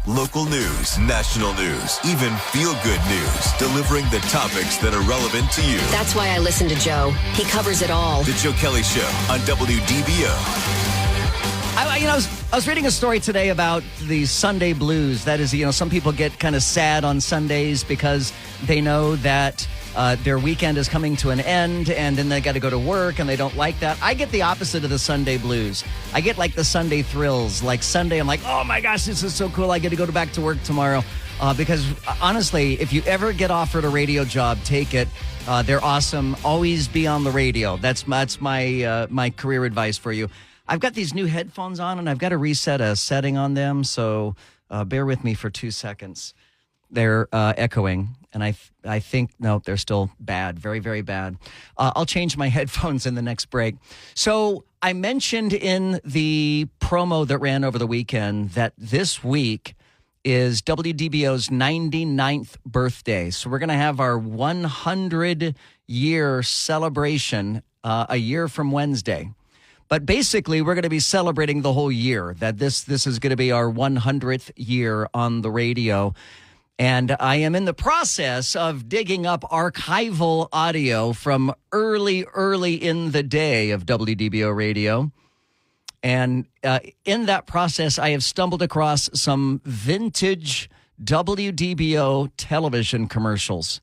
Local news, national news, even feel-good news. Delivering the topics that are relevant to you. That's why I listen to Joe. He covers it all. The Joe Kelley Show on WDBO. I was reading a story today about the Sunday blues. That is, some people get kind of sad on Sundays because they know that their weekend is coming to an end and then they got to go to work and they don't like that. I get the opposite of the Sunday blues. I get like the Sunday thrills. Like Sunday, I'm like, oh my gosh, this is so cool. I get to go back to work tomorrow. Because honestly, if you ever get offered a radio job, take it. They're awesome. Always be on the radio. That's my career advice for you. I've got these new headphones on, and I've got to reset a setting on them, so bear with me for 2 seconds. They're echoing, and I think, no, they're still bad, very, very bad. I'll change my headphones in the next break. So I mentioned in the promo that ran over the weekend that this week is WDBO's 99th birthday. So we're going to have our 100-year celebration a year from Wednesday. But basically, we're going to be celebrating the whole year, that this is going to be our 100th year on the radio. And I am in the process of digging up archival audio from early in the day of WDBO radio. And in that process, I have stumbled across some vintage WDBO television commercials.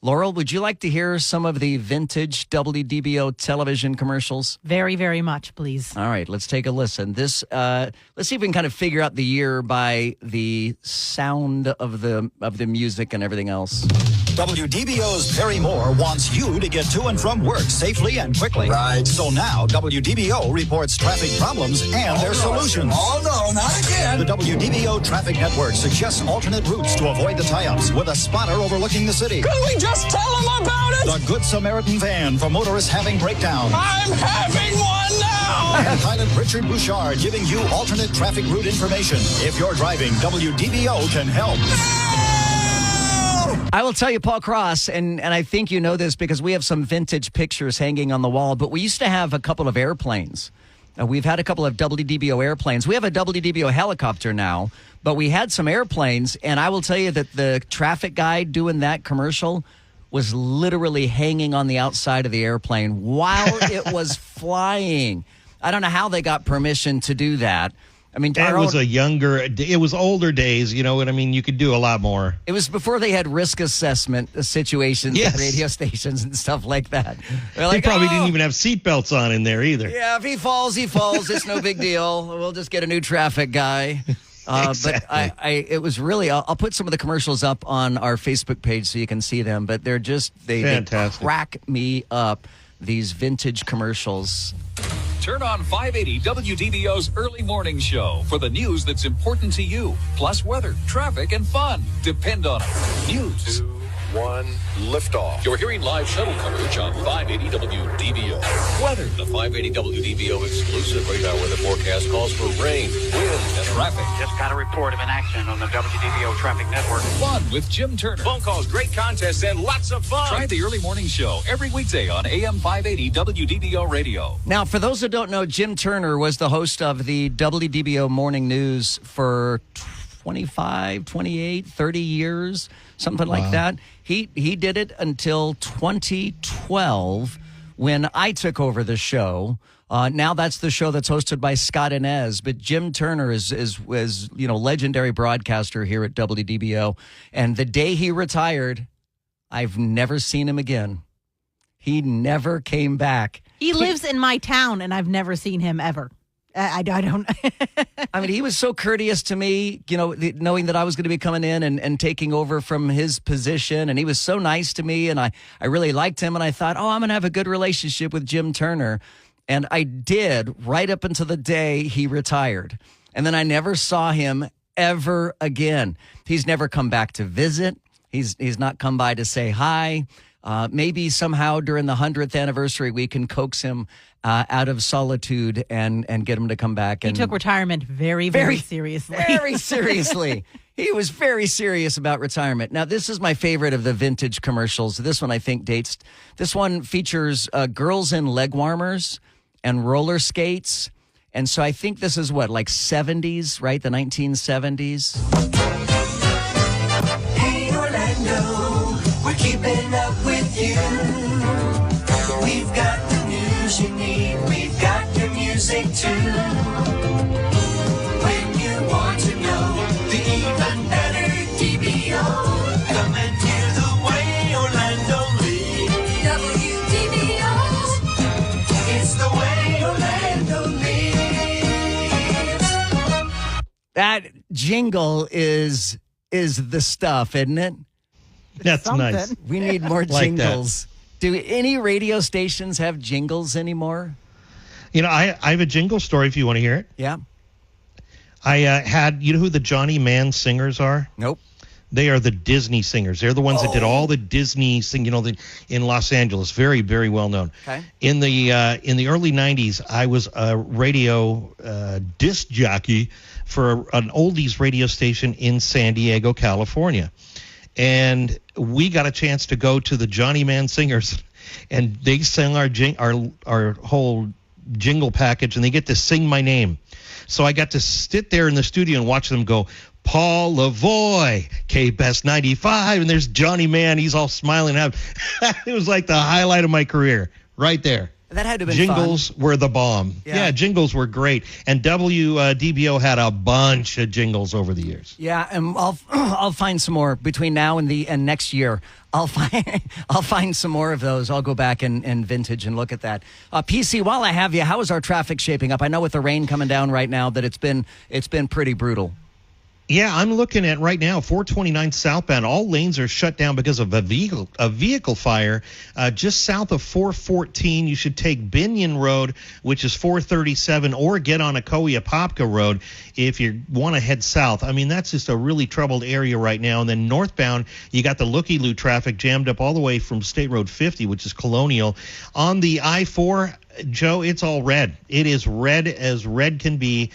Laurel, would you like to hear some of the vintage WDBO television commercials? Very, very much, please. All right, let's take a listen. Let's see if we can kind of figure out the year by the sound of the music and everything else. WDBO's Perry Moore wants you to get to and from work safely and quickly. Right. So now WDBO reports traffic problems and their solutions. Oh, no, not again. The WDBO Traffic Network suggests alternate routes to avoid the tie-ups with a spotter overlooking the city. Could we just tell them about it? The Good Samaritan van for motorists having breakdowns. I'm having one now. And pilot Richard Bouchard giving you alternate traffic route information. If you're driving, WDBO can help. I will tell you, Paul Cross, and I think you know this because we have some vintage pictures hanging on the wall, but we used to have a couple of airplanes. We've had a couple of WDBO airplanes. We have a WDBO helicopter now, but we had some airplanes, and I will tell you that the traffic guy doing that commercial was literally hanging on the outside of the airplane while it was flying. I don't know how they got permission to do that. I mean, it was older days, you know what I mean? You could do a lot more. It was before they had risk assessment situations at radio stations and stuff like that. They probably didn't even have seatbelts on in there either. Yeah, if he falls, he falls. It's no big deal. We'll just get a new traffic guy. Exactly. But it was really, I'll put some of the commercials up on our Facebook page so you can see them, but they're just, they crack me up, these vintage commercials. Turn on 580 WDBO's Early Morning Show for the news that's important to you, plus weather, traffic, and fun. Depend on it. News. 2, 1, liftoff. You're hearing live shuttle coverage on 580 WDBO. Weather. The 580 WDBO exclusive radar weather forecast calls for rain, wind, and traffic. Just got a report of an accident on the WDBO traffic network. Fun with Jim Turner. Phone calls, great contests, and lots of fun. Try the Early Morning Show every weekday on AM 580 WDBO radio. Now, for those who don't know, Jim Turner was the host of the WDBO Morning News for 25, 28, 30 years, something like that. He did it until 2012 when I took over the show. Now that's the show that's hosted by Scott Inez, but Jim Turner is legendary broadcaster here at WDBO. And the day he retired, I've never seen him again. He never came back. He lives in my town, and I've never seen him ever. I don't. I mean, he was so courteous to me, knowing that I was going to be coming in and taking over from his position. And he was so nice to me, and I really liked him. And I thought, I'm going to have a good relationship with Jim Turner. And I did right up until the day he retired. And then I never saw him ever again. He's never come back to visit. He's not come by to say hi. Maybe somehow during the 100th anniversary, we can coax him out of solitude and get him to come back. He took retirement very, very seriously. Very seriously. He was very serious about retirement. Now, this is my favorite of the vintage commercials. This one, I think, dates. This one features girls in leg warmers and roller skates. And so I think this is what, like 70s, right? The 1970s. Hey, Orlando, we're keeping up with you. We've got the news you need. We've got your music too. When you want to know the even better DBO, come and hear the way Orlando lives. WDBO, it's the way Orlando lives. That jingle is the stuff, isn't it? That's nice. We need more Like jingles. Do any radio stations have jingles anymore? You know, I have a jingle story if you want to hear it. Yeah. I had, you know who the Johnny Mann singers are? Nope. They are the Disney singers. They're the ones that did all the Disney sing, in Los Angeles. Very, very well known. Okay. In the early 90s, I was a radio disc jockey for an oldies radio station in San Diego, California. And we got a chance to go to the Johnny Mann singers, and they sang our whole jingle package, and they get to sing my name. So I got to sit there in the studio and watch them go, Paul Lavoie, K-Best 95, and there's Johnny Mann. He's all smiling out. It was like the highlight of my career right there. That had to have been Jingles fun. were the bomb. Yeah. Jingles were great. And WDBO had a bunch of jingles over the years. Yeah, and I'll find some more between now and next year. I'll find some more of those. I'll go back and vintage and look at that. PC, while I have you, how is our traffic shaping up? I know with the rain coming down right now that it's been pretty brutal. Yeah, I'm looking at right now 429 southbound. All lanes are shut down because of a vehicle fire. Just south of 414, you should take Binion Road, which is 437, or get on Akoya-Popka Road if you want to head south. I mean, that's just a really troubled area right now. And then northbound, you got the Looky-Loo traffic jammed up all the way from State Road 50, which is Colonial. On the I-4, Joe, it's all red. It is red as red can be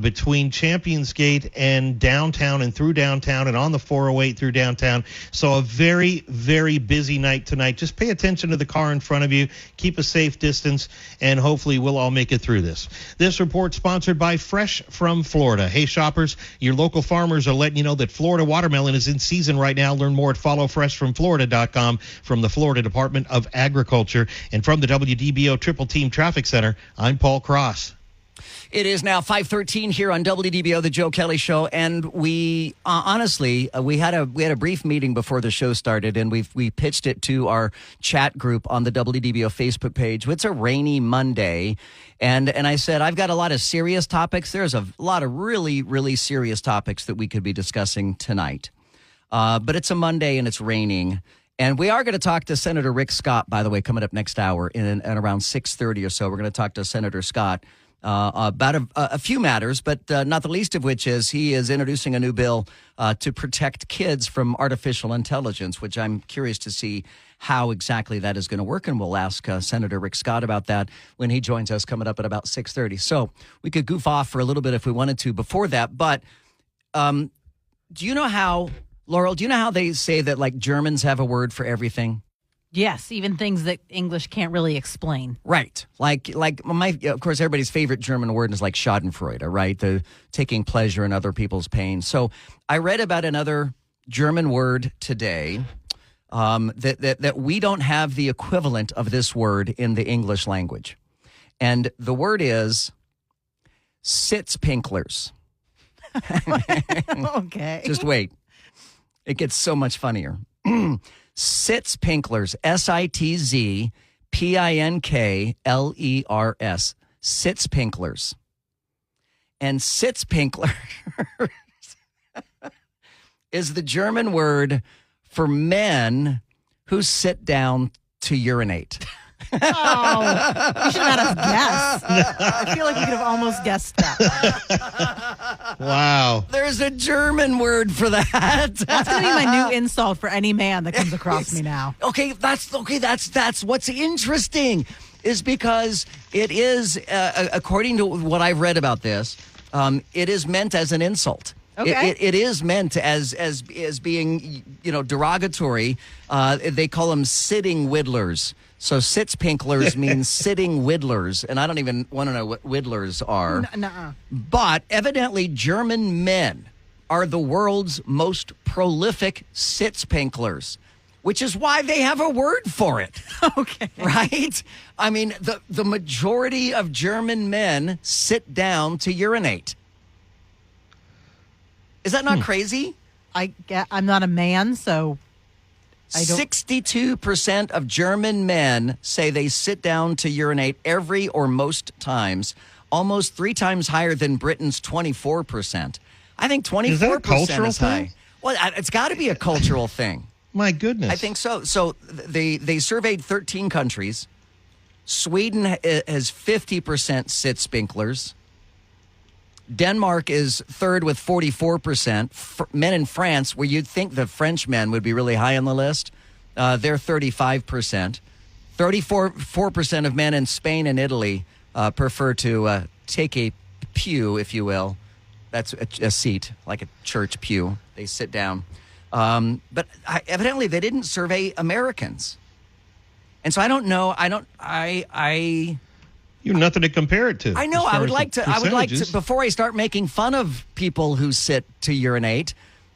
between Champions Gate and downtown and through downtown and on the 408 through downtown. So a very, very busy night tonight. Just pay attention to the car in front of you. Keep a safe distance, and hopefully we'll all make it through this. This report sponsored by Fresh from Florida. Hey, shoppers, your local farmers are letting you know that Florida watermelon is in season right now. Learn more at followfreshfromflorida.com from the Florida Department of Agriculture. And from the WDBO Triple Team Traffic Center, I'm Paul Cross. It is now 5:13 here on WDBO, the Joe Kelley Show, and we honestly we had a brief meeting before the show started, and we pitched it to our chat group on the WDBO Facebook page. It's a rainy Monday, and I said I've got a lot of serious topics. There's a lot of really, really serious topics that we could be discussing tonight, but it's a Monday and it's raining. And we are going to talk to Senator Rick Scott, by the way, coming up next hour in around 6:30 or so. We're going to talk to Senator Scott about a few matters, but not the least of which is he is introducing a new bill to protect kids from artificial intelligence, which I'm curious to see how exactly that is going to work. And we'll ask Senator Rick Scott about that when he joins us coming up at about 6:30. So we could goof off for a little bit if we wanted to before that. But do you know how, Laurel, do you know how they say that like Germans have a word for everything? Yes, even things that English can't really explain. Right. Like of course, everybody's favorite German word is like Schadenfreude, right? The taking pleasure in other people's pain. So I read about another German word today that we don't have the equivalent of this word in the English language. And the word is sitzpinklers. Okay. Just wait. It gets so much funnier. Sitzpinklers, Sitzpinklers, Sitzpinklers. And sitzpinkler is the German word for men who sit down to urinate. Oh, you should have had us guess. I feel like we could have almost guessed that. Wow. There's a German word for that. That's going to be my new insult for any man that comes across me now. That's what's interesting is because it is, according to what I've read about this, it is meant as an insult. Okay. It is meant as being, derogatory. They call them sitting whittlers. So sitzpinklers means sitting whittlers, and I don't even want to know what whittlers are. Nuh-uh. But evidently German men are the world's most prolific sitzpinklers, which is why they have a word for it. Okay. Right? I mean, the majority of German men sit down to urinate. Is that not crazy? I'm not a man, so I don't. 62% of German men say they sit down to urinate every or most times, almost 3 times higher than Britain's 24%. I think 24% Is that a cultural is high. thing? Well, it's got to be a cultural thing. My goodness. I think so. So they surveyed 13 countries. Sweden has 50% sitzpinklers. Denmark is third with 44%. Men in France, where you'd think the French men would be really high on the list, they're 35%. 34% of men in Spain and Italy prefer to take a pew, if you will. That's a seat, like a church pew. They sit down. But evidently they didn't survey Americans. And so I don't know. You have nothing to compare it to. I know. as I far would as like the to. percentages. Before I start making fun of people who sit to urinate,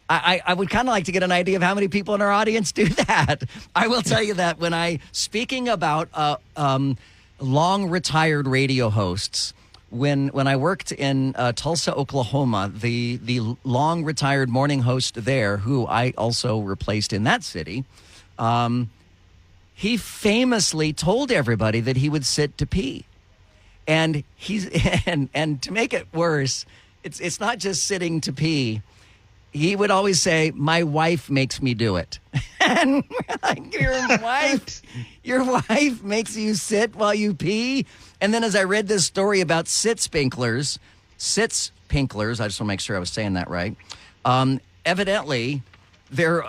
I would kind of like to get an idea of how many people in our audience do that. I will tell you that speaking about long retired radio hosts, when I worked in Tulsa, Oklahoma, the long retired morning host there, who I also replaced in that city, he famously told everybody that he would sit to pee. And and to make it worse, it's not just sitting to pee. He would always say, "My wife makes me do it." And we're like, your wife makes you sit while you pee? And then as I read this story about sitzpinklers, I just want to make sure I was saying that right. Evidently, there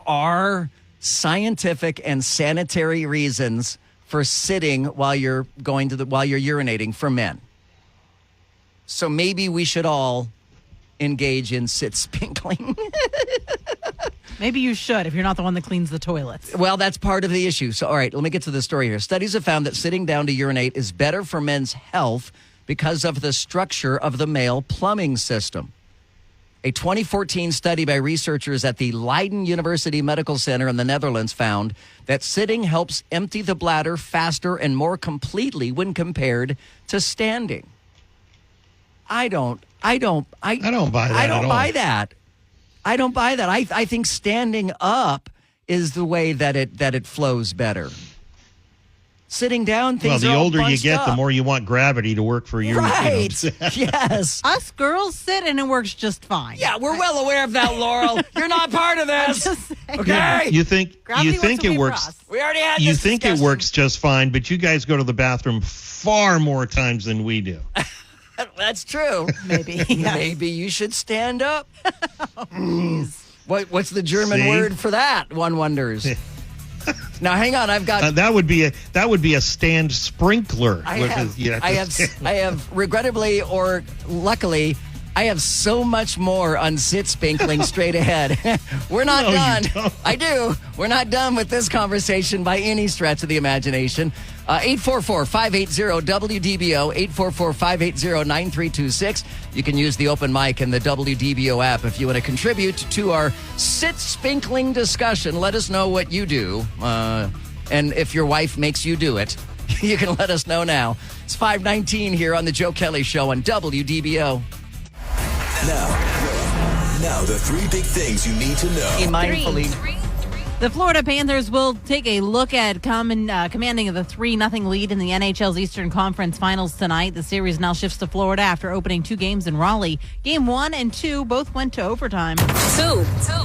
are scientific and sanitary reasons for sitting while you're urinating for men. So maybe we should all engage in sitzpinkling. Maybe you should if you're not the one that cleans the toilets. Well, that's part of the issue. So, all right, let me get to the story here. Studies have found that sitting down to urinate is better for men's health because of the structure of the male plumbing system. A 2014 study by researchers at the Leiden University Medical Center in the Netherlands found that sitting helps empty the bladder faster and more completely when compared to standing. I don't buy that. I don't buy that. I don't buy that. I think standing up is the way that it flows better. Sitting down, things well, the are all older you bunched get, up. the more you want gravity to work for you. Right. Yes. Us girls sit and it works just fine. Yeah, we're well aware of that, Laurel. You're not part of this. Okay. You think it works? We already had You this think discussion. it works just fine, but you guys go to the bathroom far more times than we do. That's true. Maybe. Yes. Maybe you should stand up. What's the German word for that? One wonders. Now, hang on. I've got that would be a stand sprinkler. I have regrettably or luckily, I have so much more on sitzpinkling straight ahead. We're not done. You don't. I do. We're not done with this conversation by any stretch of the imagination. 844-580-WDBO, 844-580-9326. You can use the open mic and the WDBO app if you want to contribute to our sitzpinkling discussion. Let us know what you do. And if your wife makes you do it, you can let us know now. It's 5:19 here on the Joe Kelley Show on WDBO. Now the 3 big things you need to know. Be mindfully. The Florida Panthers will take a look at commanding the 3-0 lead in the NHL's Eastern Conference Finals tonight. The series now shifts to Florida after opening 2 games in Raleigh. Game 1 and 2 both went to overtime. 2.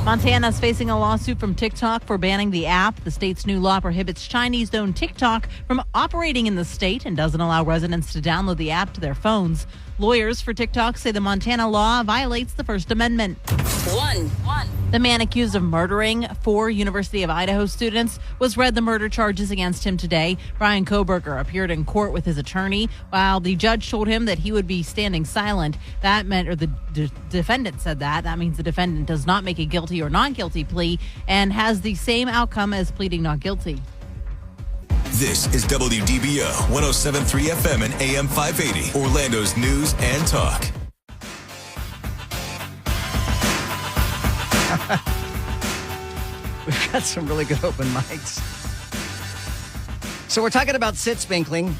Montana's facing a lawsuit from TikTok for banning the app. The state's new law prohibits Chinese-owned TikTok from operating in the state and doesn't allow residents to download the app to their phones. Lawyers for TikTok say the Montana law violates the First Amendment. 1. The man accused of murdering 4 University of Idaho students was read the murder charges against him today. Brian Koberger appeared in court with his attorney while the judge told him that he would be standing silent. That meant, or the defendant said that. That means the defendant does not make a guilty or not guilty plea and has the same outcome as pleading not guilty. This is WDBO 107.3 FM and AM 580, Orlando's news and talk. We've got some really good open mics. So we're talking about sitzpinkling.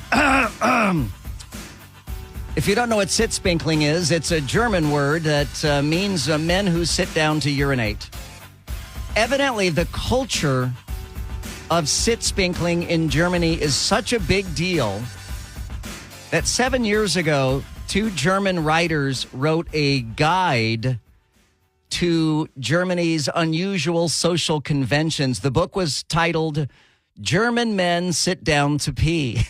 If you don't know what sitzpinkling is, it's a German word that means men who sit down to urinate. Evidently, the culture of sitzpinkling in Germany is such a big deal that 7 years ago, 2 German writers wrote a guide to Germany's unusual social conventions. The book was titled German Men Sit Down to Pee.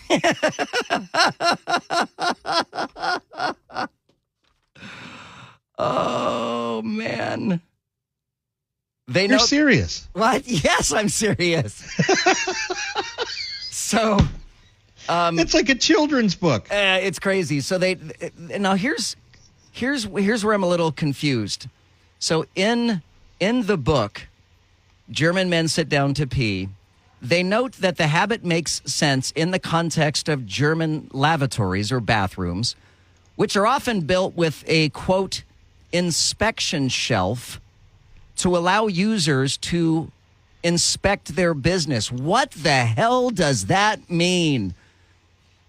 Oh, man. You're serious. What? Yes, I'm serious. So, it's like a children's book. It's crazy. So now here's where I'm a little confused. So in the book, German Men Sit Down to Pee, they note that the habit makes sense in the context of German lavatories or bathrooms, which are often built with a, quote, inspection shelf to allow users to inspect their business. What the hell does that mean?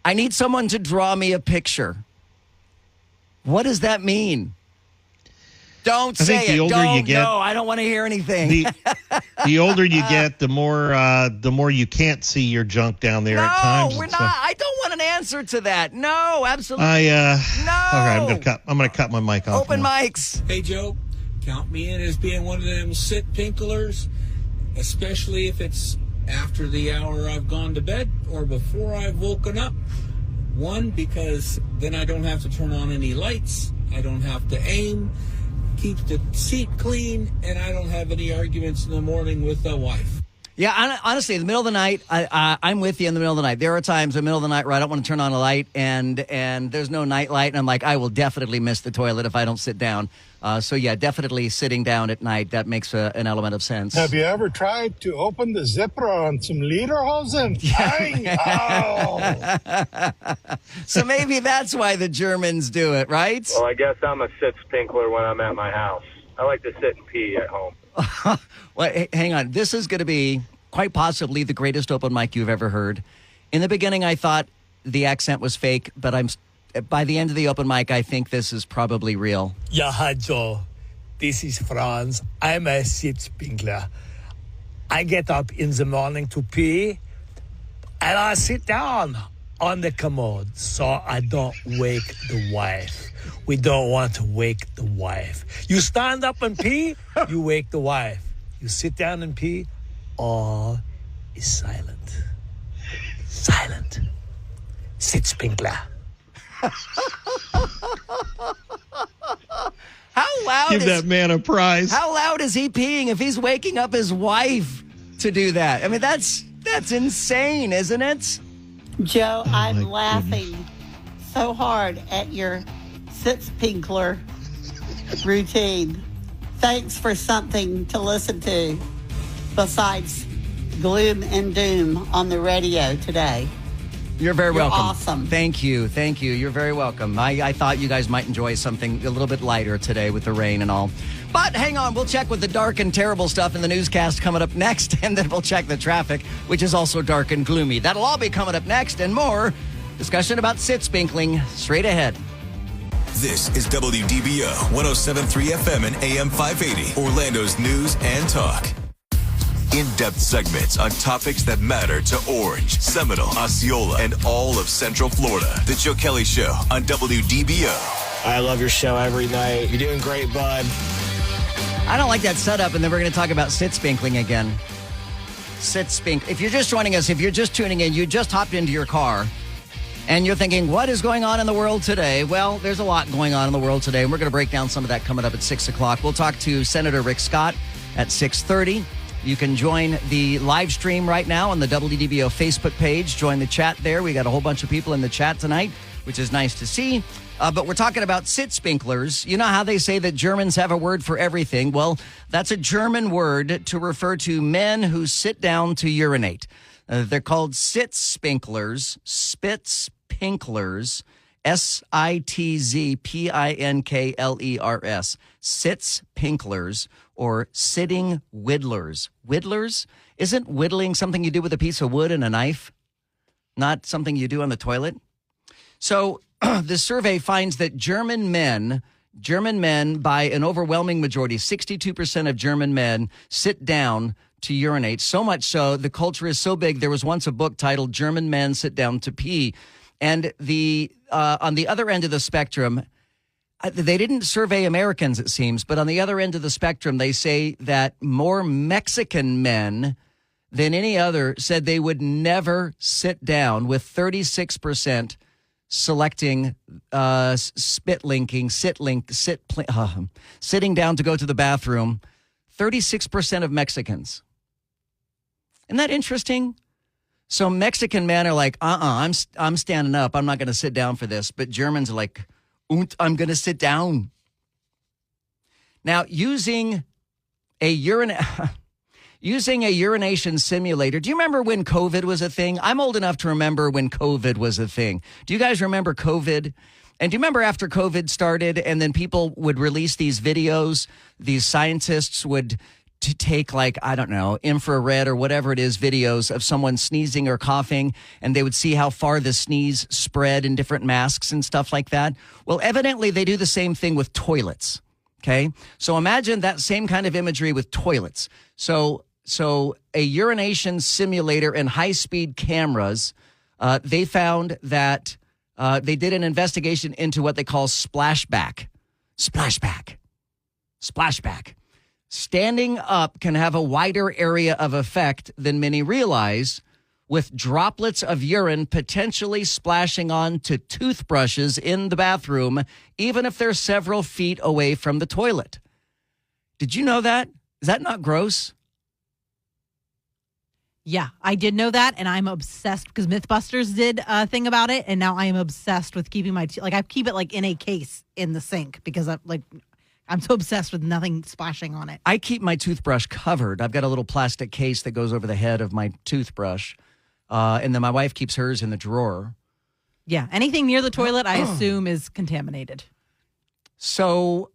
I need someone to draw me a picture. What does that mean? Don't say it. No, I don't want to hear anything. The older you get, the more you can't see your junk down there at times. No, we're not. I don't want an answer to that. No, absolutely. No. No. All right, I'm gonna cut my mic off. Open mics. Hey, Joe, count me in as being one of them sitzpinklers, especially if it's after the hour I've gone to bed or before I've woken up. One, because then I don't have to turn on any lights. I don't have to aim. Keep the seat clean, and I don't have any arguments in the morning with the wife. Yeah, honestly, in the middle of the night, I'm with you in the middle of the night. There are times in the middle of the night where I don't want to turn on a light, and there's no night light, and I'm like, I will definitely miss the toilet if I don't sit down. So, yeah, definitely sitting down at night, that makes an element of sense. Have you ever tried to open the zipper on some lederhosen? So maybe that's why the Germans do it, right? Well, I guess I'm a sitzpinkler when I'm at my house. I like to sit and pee at home. Well, hang on. This is going to be quite possibly the greatest open mic you've ever heard. In the beginning, I thought the accent was fake, but by the end of the open mic, I think this is probably real. Yeah, hi, Joe. This is Franz. I'm a sitzpinkler. I get up in the morning to pee, and I sit down on the commode so I don't wake the wife. We don't want to wake the wife. You stand up and pee, you wake the wife. You sit down and pee, all is silent. Silent. Sitzpinkler. How loud Give that man a prize. How loud is he peeing if he's waking up his wife to do that? I mean, that's insane, isn't it? Joe, I'm laughing so hard at your sitzpinkler routine. Thanks for something to listen to besides gloom and doom on the radio today. You're very welcome. Awesome. Thank you. You're very welcome. I thought you guys might enjoy something a little bit lighter today with the rain and all. But hang on, we'll check with the dark and terrible stuff in the newscast coming up next, and then we'll check the traffic, which is also dark and gloomy. That'll all be coming up next, and more discussion about sitzpinkling straight ahead. This is WDBO 107.3 FM and AM 580, Orlando's news and talk. In-depth segments on topics that matter to Orange, Seminole, Osceola, and all of Central Florida. The Joe Kelley Show on WDBO. I love your show every night. You're doing great, bud. I don't like that setup, and then we're going to talk about sitzpinkling again. If you're just joining us, if you're just tuning in, you just hopped into your car, and you're thinking, what is going on in the world today? Well, there's a lot going on in the world today, and we're going to break down some of that coming up at 6 o'clock. We'll talk to Senator Rick Scott at 6:30. You can join the live stream right now on the WDBO Facebook page. Join the chat there. We got a whole bunch of people in the chat tonight, which is nice to see. But we're talking about sitzpinklers. You know how they say that Germans have a word for everything? Well, that's a German word to refer to men who sit down to urinate. They're called sitzpinklers, sitzpinklers, sitzpinkler, sitzpinklers, or sitting whittlers. Whittlers? Isn't whittling something you do with a piece of wood and a knife? Not something you do on the toilet? So this survey finds that German men, by an overwhelming majority, 62% of German men sit down to urinate. So much so, the culture is so big, there was once a book titled German Men Sit Down to Pee. And on the other end of the spectrum, they didn't survey Americans, it seems, but on the other end of the spectrum, they say that more Mexican men than any other said they would never sit down, with 36% selecting sitting down to go to the bathroom. 36% of Mexicans. Isn't that interesting? So Mexican men are like, I'm standing up. I'm not going to sit down for this. But Germans are like, I'm going to sit down. Now, using a urination simulator. Do you remember when COVID was a thing? I'm old enough to remember when COVID was a thing. Do you guys remember COVID? And do you remember after COVID started and then people would release these videos, these scientists would take infrared or whatever it is, videos of someone sneezing or coughing, and they would see how far the sneeze spread in different masks and stuff like that? Well, evidently they do the same thing with toilets, okay? So imagine that same kind of imagery with toilets. So a urination simulator and high-speed cameras, they found that they did an investigation into what they call splashback. Standing up can have a wider area of effect than many realize, with droplets of urine potentially splashing onto toothbrushes in the bathroom, even if they're several feet away from the toilet. Did you know that? Is that not gross? Yeah, I did know that, and I'm obsessed because Mythbusters did a thing about it, and now I am obsessed with keeping my I keep it in a case in the sink because I'm so obsessed with nothing splashing on it. I keep my toothbrush covered. I've got a little plastic case that goes over the head of my toothbrush, and then my wife keeps hers in the drawer. Yeah, anything near the toilet, I assume, is contaminated. So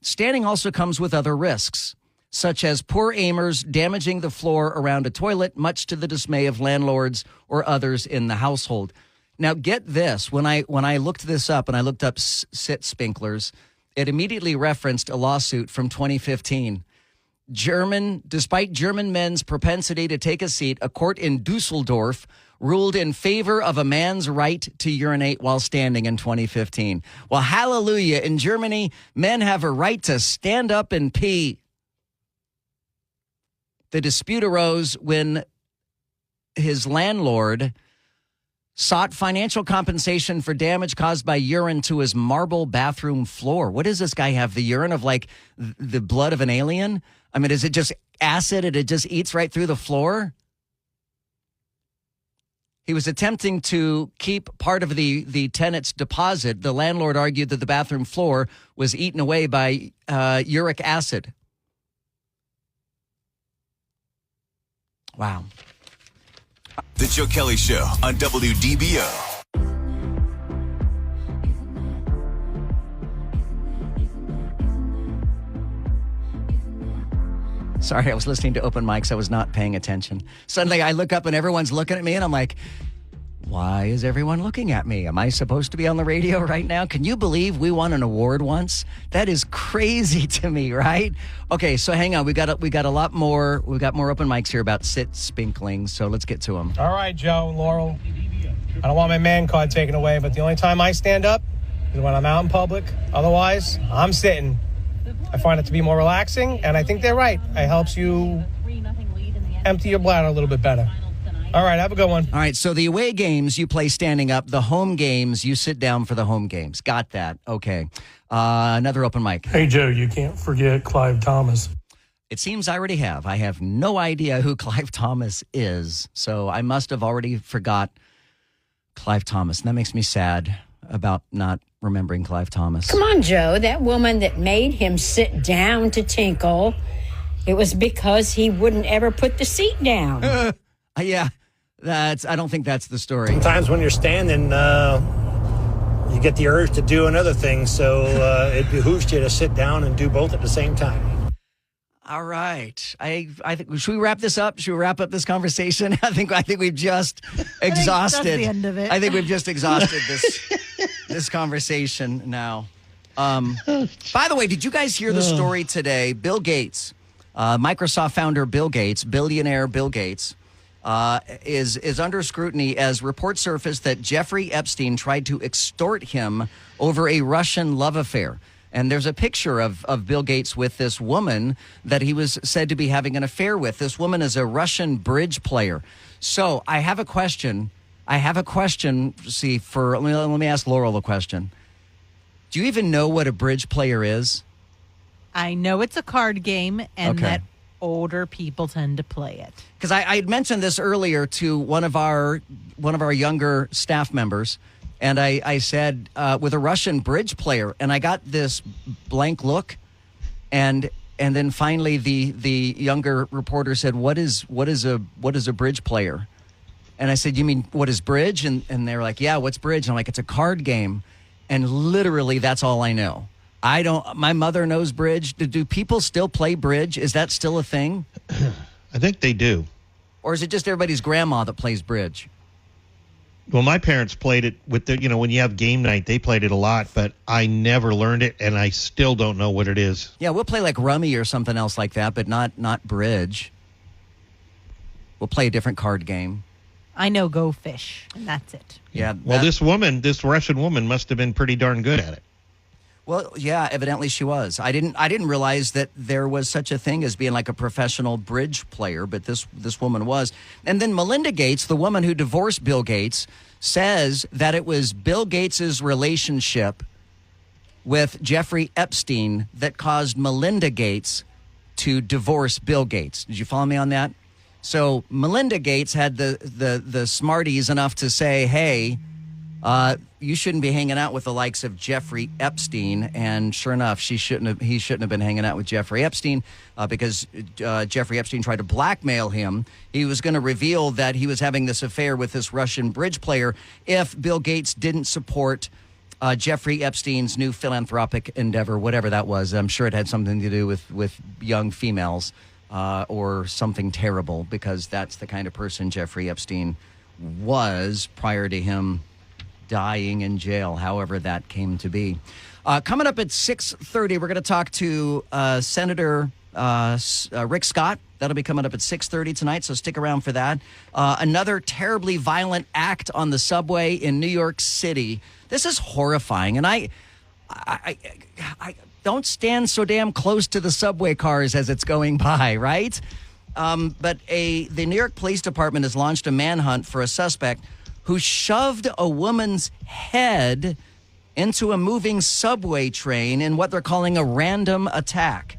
standing also comes with other risks, such as poor aimers damaging the floor around a toilet, much to the dismay of landlords or others in the household. Now, get this. When I looked this up and I looked up sitzpinklers, it immediately referenced a lawsuit from 2015. Despite German men's propensity to take a seat, a court in Dusseldorf ruled in favor of a man's right to urinate while standing in 2015. Well, hallelujah. In Germany, men have a right to stand up and pee. The dispute arose when his landlord sought financial compensation for damage caused by urine to his marble bathroom floor. What does this guy have? The urine of the blood of an alien? I mean, is it just acid and it just eats right through the floor? He was attempting to keep part of the tenant's deposit. The landlord argued that the bathroom floor was eaten away by uric acid. Wow. The Joe Kelley Show on WDBO. Sorry, I was listening to open mics. I was not paying attention. Suddenly I look up and everyone's looking at me and I'm like, why is everyone looking at me? Am I supposed to be on the radio right now? Can you believe we won an award once? That is crazy to me, right? Okay, so hang on. We got a lot more. We've got more open mics here about spinkling, so let's get to them. All right, Joe and Laurel. I don't want my man card taken away, but the only time I stand up is when I'm out in public. Otherwise, I'm sitting. I find it to be more relaxing, and I think they're right. It helps you empty your bladder a little bit better. All right, have a good one. All right, so the away games, you play standing up. The home games, you sit down for the home games. Got that. Okay. Another open mic. Hey, Joe, you can't forget Clive Thomas. It seems I already have. I have no idea who Clive Thomas is, so I must have already forgot Clive Thomas. And that makes me sad about not remembering Clive Thomas. Come on, Joe. That woman that made him sit down to tinkle, it was because he wouldn't ever put the seat down. Yeah. I don't think that's the story. Sometimes when you're standing, you get the urge to do another thing, so it behooves you to sit down and do both at the same time. All right. I think, should we wrap this up? Should we wrap up this conversation? I think we've just exhausted. That's the end of it. I think we've just exhausted this conversation now. By the way, did you guys hear the story today? Bill Gates, Microsoft founder Bill Gates, billionaire Bill Gates, is under scrutiny as reports surfaced that Jeffrey Epstein tried to extort him over a Russian love affair. And there's a picture of Bill Gates with this woman that he was said to be having an affair with. This woman is a Russian bridge player. So I have a question. See, let me ask Laurel a question. Do you even know what a bridge player is? I know it's a card game and that older people tend to play it. Because I had mentioned this earlier to one of our younger staff members. And I said, with a Russian bridge player, and I got this blank look, and then finally the younger reporter said, what is a bridge player? And I said, you mean what is bridge? And they were like, yeah, what's bridge? And I'm like, it's a card game, and literally that's all I know. My mother knows bridge. Do people still play bridge? Is that still a thing? I think they do. Or is it just everybody's grandma that plays bridge? Well, my parents played it with when you have game night, they played it a lot, but I never learned it, and I still don't know what it is. Yeah, we'll play like rummy or something else like that, but not bridge. We'll play a different card game. I know Go Fish, and that's it. Yeah. Well, this Russian woman must have been pretty darn good at it. Well, yeah, evidently she was. I didn't realize that there was such a thing as being like a professional bridge player, but this woman was. And then Melinda Gates, the woman who divorced Bill Gates, says that it was Bill Gates's relationship with Jeffrey Epstein that caused Melinda Gates to divorce Bill Gates. Did you follow me on that? So Melinda Gates had the smarties enough to say, hey, you shouldn't be hanging out with the likes of Jeffrey Epstein. And sure enough, he shouldn't have been hanging out with Jeffrey Epstein because Jeffrey Epstein tried to blackmail him. He was going to reveal that he was having this affair with this Russian bridge player if Bill Gates didn't support Jeffrey Epstein's new philanthropic endeavor, whatever that was. I'm sure it had something to do with young females or something terrible, because that's the kind of person Jeffrey Epstein was prior to him dying in jail, however that came to be. Coming up at 6:30, we're going to talk to Senator Rick Scott. That'll be coming up at 6:30 tonight, so stick around for that. Another terribly violent act on the subway in New York City. This is horrifying, and I don't stand so damn close to the subway cars as it's going by, right? But the New York Police Department has launched a manhunt for a suspect who shoved a woman's head into a moving subway train in what they're calling a random attack.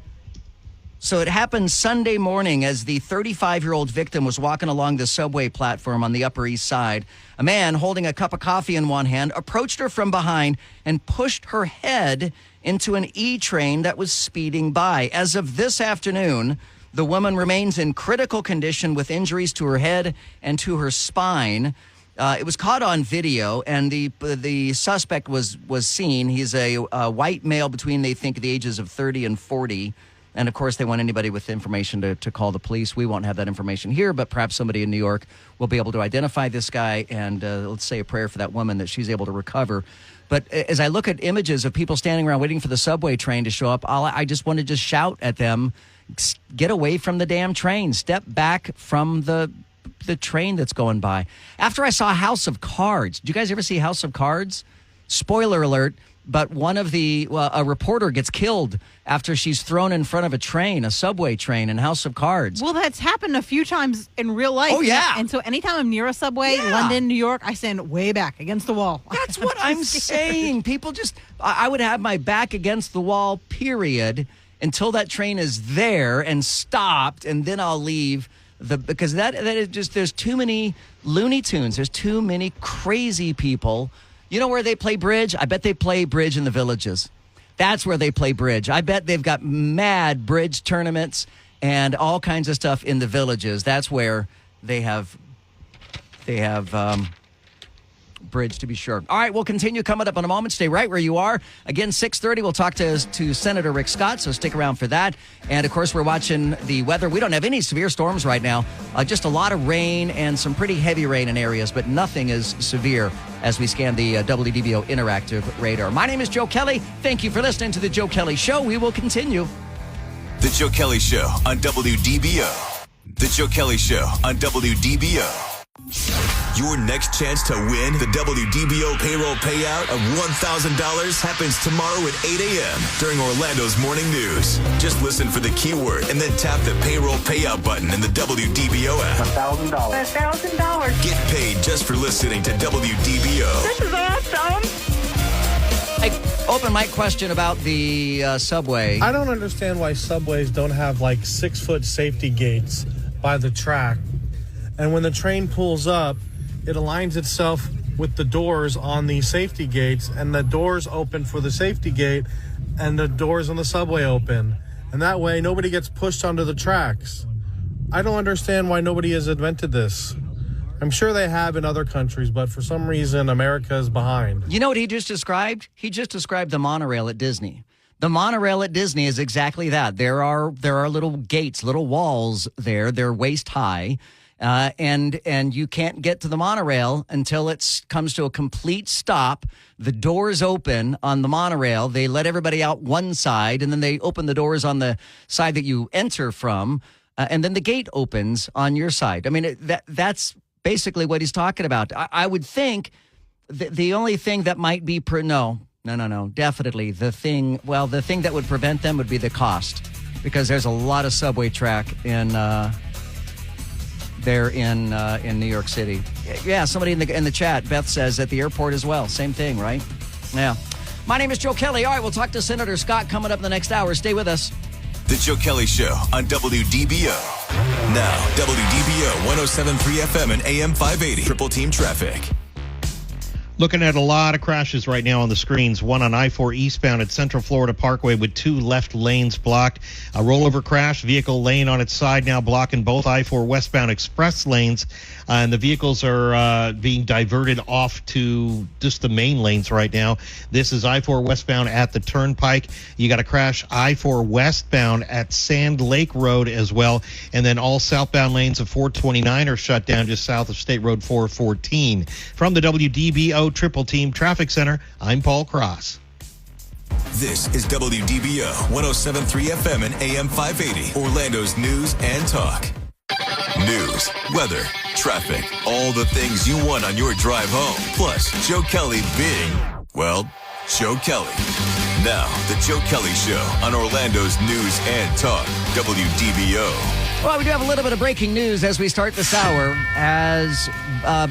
So it happened Sunday morning as the 35-year-old victim was walking along the subway platform on the Upper East Side. A man holding a cup of coffee in one hand approached her from behind and pushed her head into an E-train that was speeding by. As of this afternoon, the woman remains in critical condition with injuries to her head and to her spine. It was caught on video, and the suspect was seen. He's a white male between, they think, the ages of 30 and 40. And, of course, they want anybody with information to call the police. We won't have that information here, but perhaps somebody in New York will be able to identify this guy, and let's say a prayer for that woman that she's able to recover. But as I look at images of people standing around waiting for the subway train to show up, I just want to just shout at them, get away from the damn train. Step back from the train that's going by. After I saw House of Cards, did you guys ever see House of Cards? Spoiler alert, but a reporter gets killed after she's thrown in front of a subway train in House of Cards. Well, that's happened a few times in real life. Oh, yeah. And so anytime I'm near a subway, London, New York, I stand way back against the wall. That's what I'm saying. People I would have my back against the wall, period, until that train is there and stopped, and then I'll leave. Because that is just, there's too many Looney Tunes. There's too many crazy people. You know where they play bridge? I bet they play bridge in the villages. That's where they play bridge. I bet they've got mad bridge tournaments and all kinds of stuff in the villages. That's where they have They have bridge, to be sure. All right, we'll continue coming up in a moment. Stay right where you are. Again, 6:30, we'll talk to Senator Rick Scott, so stick around for that. And, of course, we're watching the weather. We don't have any severe storms right now. Just a lot of rain and some pretty heavy rain in areas, but nothing is severe as we scan the WDBO interactive radar. My name is Joe Kelley. Thank you for listening to The Joe Kelley Show. We will continue. The Joe Kelley Show on WDBO. The Joe Kelley Show on WDBO. Your next chance to win the WDBO payroll payout of $1,000 happens tomorrow at 8 a.m. during Orlando's morning news. Just listen for the keyword and then tap the payroll payout button in the WDBO app. $1,000. $1,000. Get paid just for listening to WDBO. This is awesome. Open mic question about the subway. I don't understand why subways don't have like 6-foot safety gates by the track. And when the train pulls up, it aligns itself with the doors on the safety gates, and the doors open for the safety gate, and the doors on the subway open. And that way, nobody gets pushed onto the tracks. I don't understand why nobody has invented this. I'm sure they have in other countries, but for some reason, America is behind. You know what he just described? He just described the monorail at Disney. The monorail at Disney is exactly that. There are little gates, little walls there. They're waist high. And you can't get to the monorail until it comes to a complete stop. The doors open on the monorail. They let everybody out one side, and then they open the doors on the side that you enter from, and then the gate opens on your side. I mean, that's basically what he's talking about. I would think the only thing that might be No, definitely. The thing that would prevent them would be the cost, because there's a lot of subway track in New York City. Yeah, somebody in the chat, Beth says, at the airport as well. Same thing, right? Yeah. My name is Joe Kelley. All right, we'll talk to Senator Scott coming up in the next hour. Stay with us. The Joe Kelley Show on WDBO. Now, WDBO 107.3 FM and AM 580. Triple Team Traffic. Looking at a lot of crashes right now on the screens. One on I-4 eastbound at Central Florida Parkway with 2 left lanes blocked. A rollover crash, vehicle laying on its side now blocking both I-4 westbound express lanes. And the vehicles are being diverted off to just the main lanes right now. This is I-4 westbound at the Turnpike. You got a crash I-4 westbound at Sand Lake Road as well. And then all southbound lanes of 429 are shut down just south of State Road 414. From the WDBO Triple Team Traffic Center, I'm Paul Cross. This is WDBO 107.3 FM and AM 580. Orlando's news and talk. News, weather, traffic, all the things you want on your drive home. Plus, Joe Kelley being, well, Joe Kelley. Now, the Joe Kelley Show on Orlando's news and talk. WDBO. Well, we do have a little bit of breaking news as we start this hour, as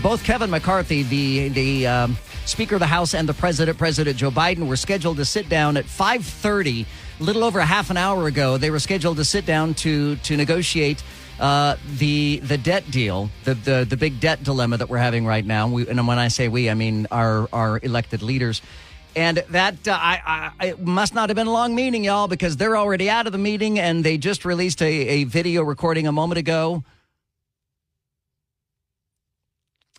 both Kevin McCarthy, the Speaker of the House, and the President Joe Biden, were scheduled to sit down at 5:30, a little over a half an hour ago. They were scheduled to sit down to negotiate the debt deal, the big debt dilemma that we're having right now. And when I say we, I mean our elected leaders. And that it must not have been a long meeting, y'all, because they're already out of the meeting, and they just released a video recording a moment ago.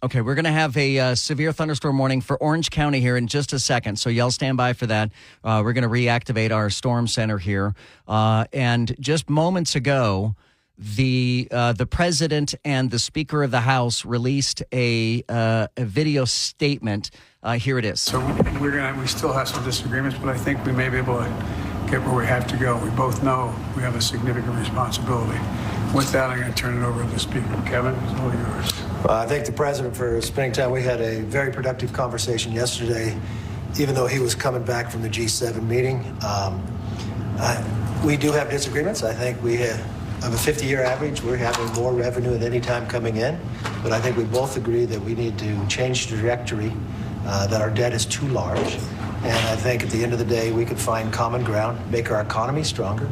Okay, we're going to have a severe thunderstorm warning for Orange County here in just a second, so y'all stand by for that. We're going to reactivate our storm center here. And just moments ago, the president and the Speaker of the House released a video statement. Here it is. So we still have some disagreements, but I think we may be able to get where we have to go. We both know we have a significant responsibility. With that, I'm going to turn it over to the Speaker. Kevin, it's all yours. Well, I thank the President for spending time. We had a very productive conversation yesterday, even though he was coming back from the G7 meeting. We do have disagreements. I think we have a 50-year average. We're having more revenue at any time coming in, but I think we both agree that we need to change the trajectory, that our debt is too large. And I think at the end of the day, we could find common ground, make our economy stronger,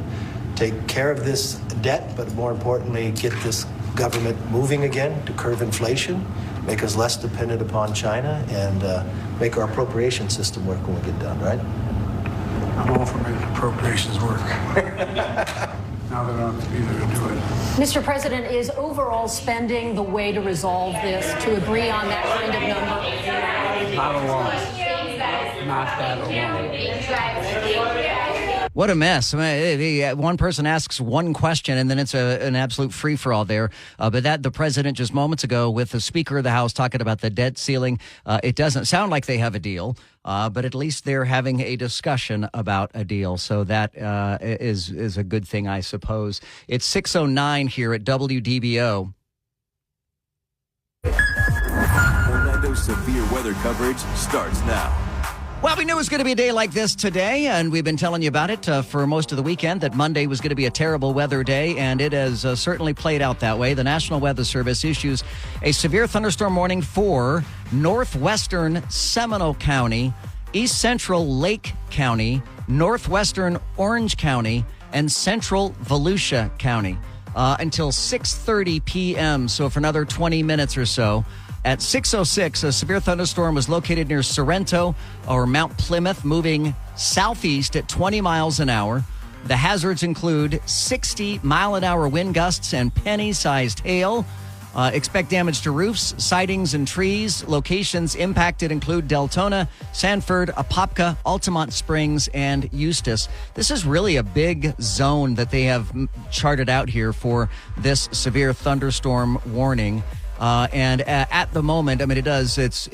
take care of this debt, but more importantly, get this government moving again to curb inflation, make us less dependent upon China, and make our appropriation system work when we get done, right? I'm all for making appropriations work. now that I don't have to be there to do it. Mr. President, is overall spending the way to resolve this, to agree on that kind of number? Not alone. Not that alone. What a mess. I mean, one person asks one question, and then it's an absolute free-for-all there. But the president just moments ago with the Speaker of the House talking about the debt ceiling, it doesn't sound like they have a deal, but at least they're having a discussion about a deal. So that is a good thing, I suppose. It's 6:09 here at WDBO. Orlando's severe weather coverage starts now. Well, we knew it was going to be a day like this today, and we've been telling you about it for most of the weekend, that Monday was going to be a terrible weather day, and it has certainly played out that way. The National Weather Service issues a severe thunderstorm warning for northwestern Seminole County, east central Lake County, northwestern Orange County, and central Volusia County until 6:30 p.m., so for another 20 minutes or so. At 6:06, a severe thunderstorm was located near Sorrento or Mount Plymouth, moving southeast at 20 miles an hour. The hazards include 60-mile-an-hour wind gusts and penny-sized hail. Expect damage to roofs, sidings, and trees. Locations impacted include Deltona, Sanford, Apopka, Altamont Springs, and Eustis. This is really a big zone that they have charted out here for this severe thunderstorm warning. And at the moment, I mean, it's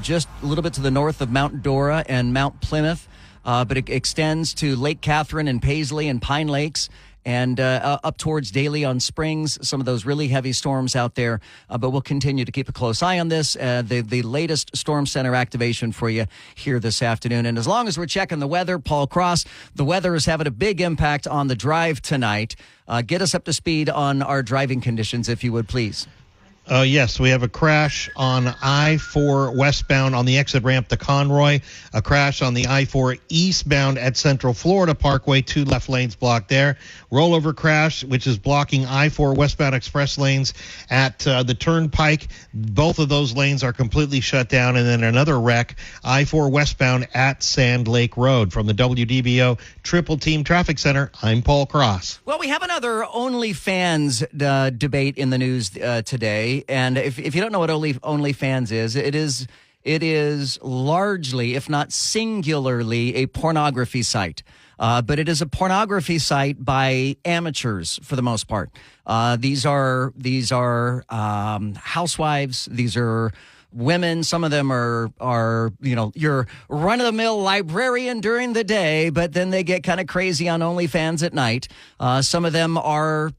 just a little bit to the north of Mount Dora and Mount Plymouth, but it extends to Lake Catherine and Paisley and Pine Lakes and up towards De Leon Springs, some of those really heavy storms out there. But we'll continue to keep a close eye on this. The latest Storm Center activation for you here this afternoon. And as long as we're checking the weather, Paul Cross, the weather is having a big impact on the drive tonight. Get us up to speed on our driving conditions, if you would, please. Yes, we have a crash on I-4 westbound on the exit ramp to Conroy, a crash on the I-4 eastbound at Central Florida Parkway, 2 left lanes blocked there. Rollover crash, which is blocking I-4 westbound express lanes at the Turnpike. Both of those lanes are completely shut down. And then another wreck, I-4 westbound at Sand Lake Road. From the WDBO Triple Team Traffic Center, I'm Paul Cross. Well, we have another OnlyFans debate in the news today. And if you don't know what OnlyFans is, it is largely, if not singularly, a pornography site. But it is a pornography site by amateurs for the most part. These are housewives. These are women. Some of them are your run-of-the-mill librarian during the day, but then they get kind of crazy on OnlyFans at night. Some of them are,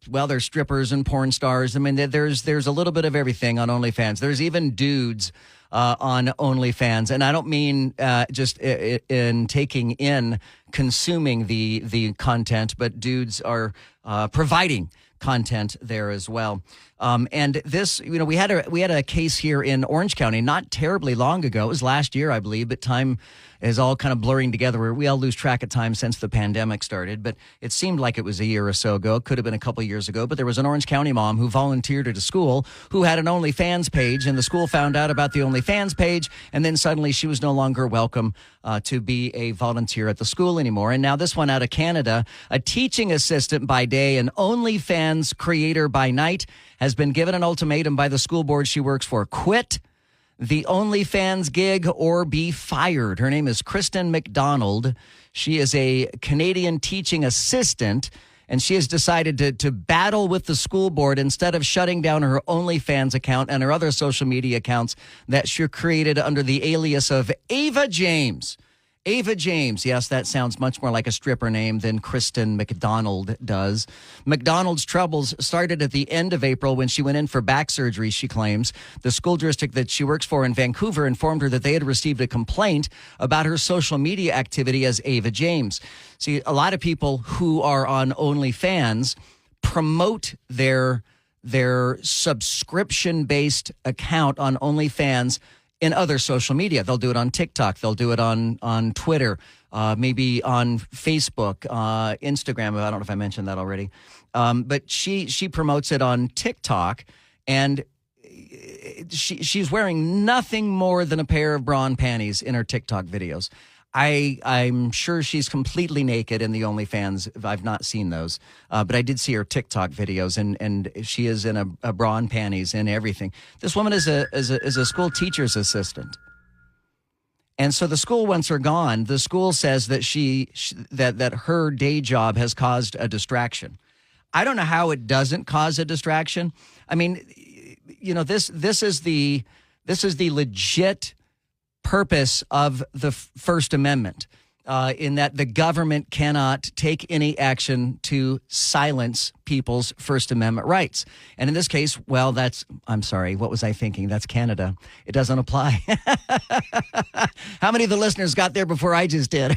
well, they're strippers and porn stars. I mean, there's a little bit of everything on OnlyFans. There's even dudes on OnlyFans, and I don't mean just in taking in, consuming the content, but dudes are providing content there as well. And this, we had a case here in Orange County not terribly long ago. It was last year, I believe, but time is all kind of blurring together. We all lose track of time since the pandemic started, but it seemed like it was a year or so ago. It could have been a couple of years ago, but there was an Orange County mom who volunteered at a school who had an OnlyFans page, and the school found out about the OnlyFans page, and then suddenly she was no longer welcome to be a volunteer at the school anymore. And now this one out of Canada, a teaching assistant by day, an OnlyFans creator by night, has been given an ultimatum by the school board she works for. Quit the OnlyFans gig or be fired. Her name is Kristen McDonald. She is a Canadian teaching assistant, and she has decided to battle with the school board instead of shutting down her OnlyFans account and her other social media accounts that she created under the alias of Ava James. Ava James, yes, that sounds much more like a stripper name than Kristen McDonald does. McDonald's troubles started at the end of April when she went in for back surgery, she claims. The school district that she works for in Vancouver informed her that they had received a complaint about her social media activity as Ava James. See, a lot of people who are on OnlyFans promote their subscription-based account on OnlyFans in other social media. They'll do it on TikTok. They'll do it on Twitter, maybe on Facebook, Instagram. I don't know if I mentioned that already. But she promotes it on TikTok, and she's wearing nothing more than a pair of bra and panties in her TikTok videos. I'm sure she's completely naked in the OnlyFans. I've not seen those, but I did see her TikTok videos, and she is in a bra and panties and everything. This woman is a school teacher's assistant, and so the school wants her gone. The school says that that her day job has caused a distraction. I don't know how it doesn't cause a distraction. I mean, this is the legit purpose of the First Amendment, in that the government cannot take any action to silence people's First Amendment rights. And in this case, well, I'm sorry, what was I thinking? That's Canada. It doesn't apply. How many of the listeners got there before I just did?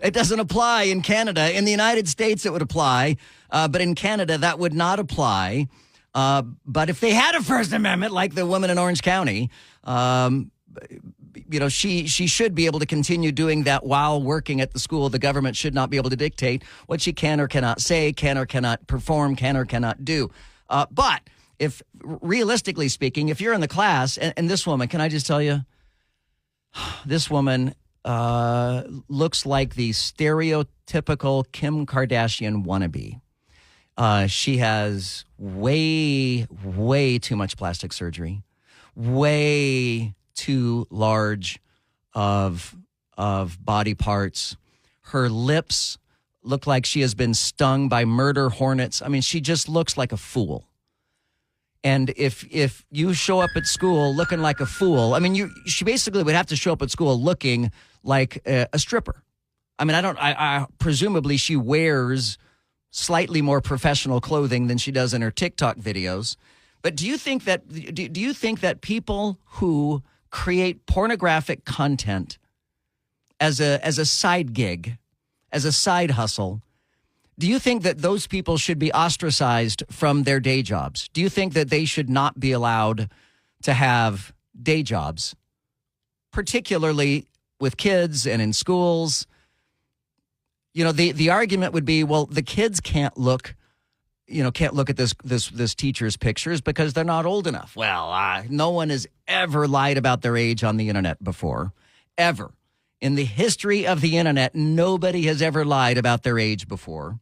It doesn't apply in Canada. In the United States, it would apply, but in Canada, that would not apply. But if they had a First Amendment, like the woman in Orange County, she should be able to continue doing that while working at the school. The government should not be able to dictate what she can or cannot say, can or cannot perform, can or cannot do. But if, realistically speaking, if you're in the class, and this woman, can I just tell you, this woman looks like the stereotypical Kim Kardashian wannabe. She has way, way too much plastic surgery, way too large of body parts. Her lips look like she has been stung by murder hornets. I mean, she just looks like a fool. And if you show up at school looking like a fool, I mean, she basically would have to show up at school looking like a stripper. I mean, I presumably she wears slightly more professional clothing than she does in her TikTok videos. But do you think that people who create pornographic content as a side gig, as a side hustle, do you think that those people should be ostracized from their day jobs? Do you think that they should not be allowed to have day jobs, particularly with kids and in schools? The argument would be, well, the kids can't look at this teacher's pictures because they're not old enough. Well, no one has ever lied about their age on the internet before, ever. In the history of the internet, nobody has ever lied about their age before.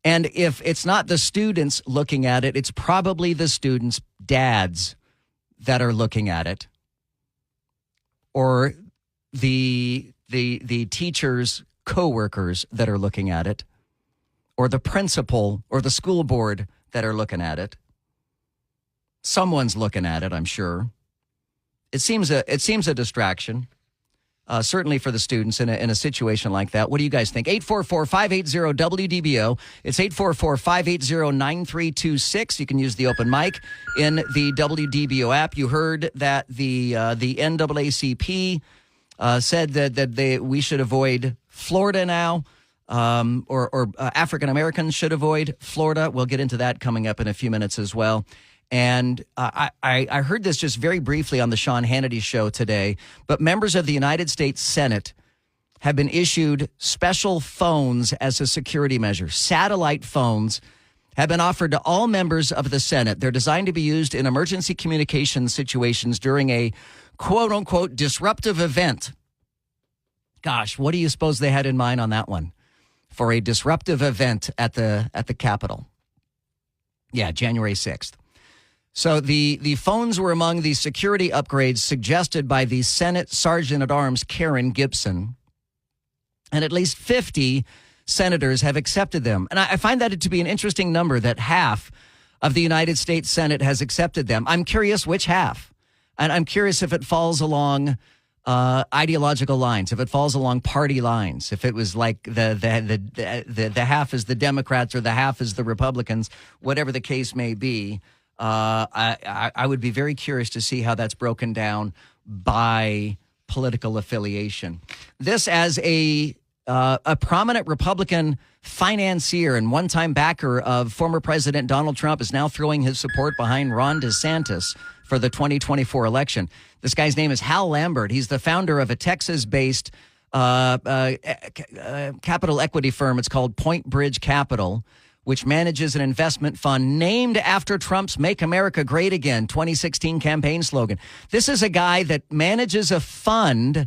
And if it's not the students looking at it, it's probably the students' dads that are looking at it, or the teachers' coworkers that are looking at it, or the principal or the school board that are looking at it. Someone's looking at it, I'm sure. It seems a distraction, certainly for the students in a situation like that. What do you guys think? 844-580-WDBO. It's 844-580-9326. You can use the open mic in the WDBO app. You heard that the NAACP said that we should avoid Florida now. Or African Americans should avoid Florida. We'll get into that coming up in a few minutes as well. And I heard this just very briefly on the Sean Hannity show today, but members of the United States Senate have been issued special phones as a security measure. Satellite phones have been offered to all members of the Senate. They're designed to be used in emergency communication situations during a quote-unquote disruptive event. Gosh, what do you suppose they had in mind on that one? For a disruptive event at the Capitol. Yeah, January 6th. So the phones were among the security upgrades suggested by the Senate Sergeant-at-Arms Karen Gibson. And at least 50 senators have accepted them. And I find that to be an interesting number, that half of the United States Senate has accepted them. I'm curious which half. And I'm curious if it falls along ideological lines, if it falls along party lines, if it was like the half is the Democrats or the half is the Republicans, whatever the case may be. I would be very curious to see how that's broken down by political affiliation. This as a prominent Republican financier and one-time backer of former President Donald Trump is now throwing his support behind Ron DeSantis for the 2024 election. This guy's name is Hal Lambert. He's the founder of a Texas-based capital equity firm. It's called Point Bridge Capital, which manages an investment fund named after Trump's Make America Great Again 2016 campaign slogan. This is a guy that manages a fund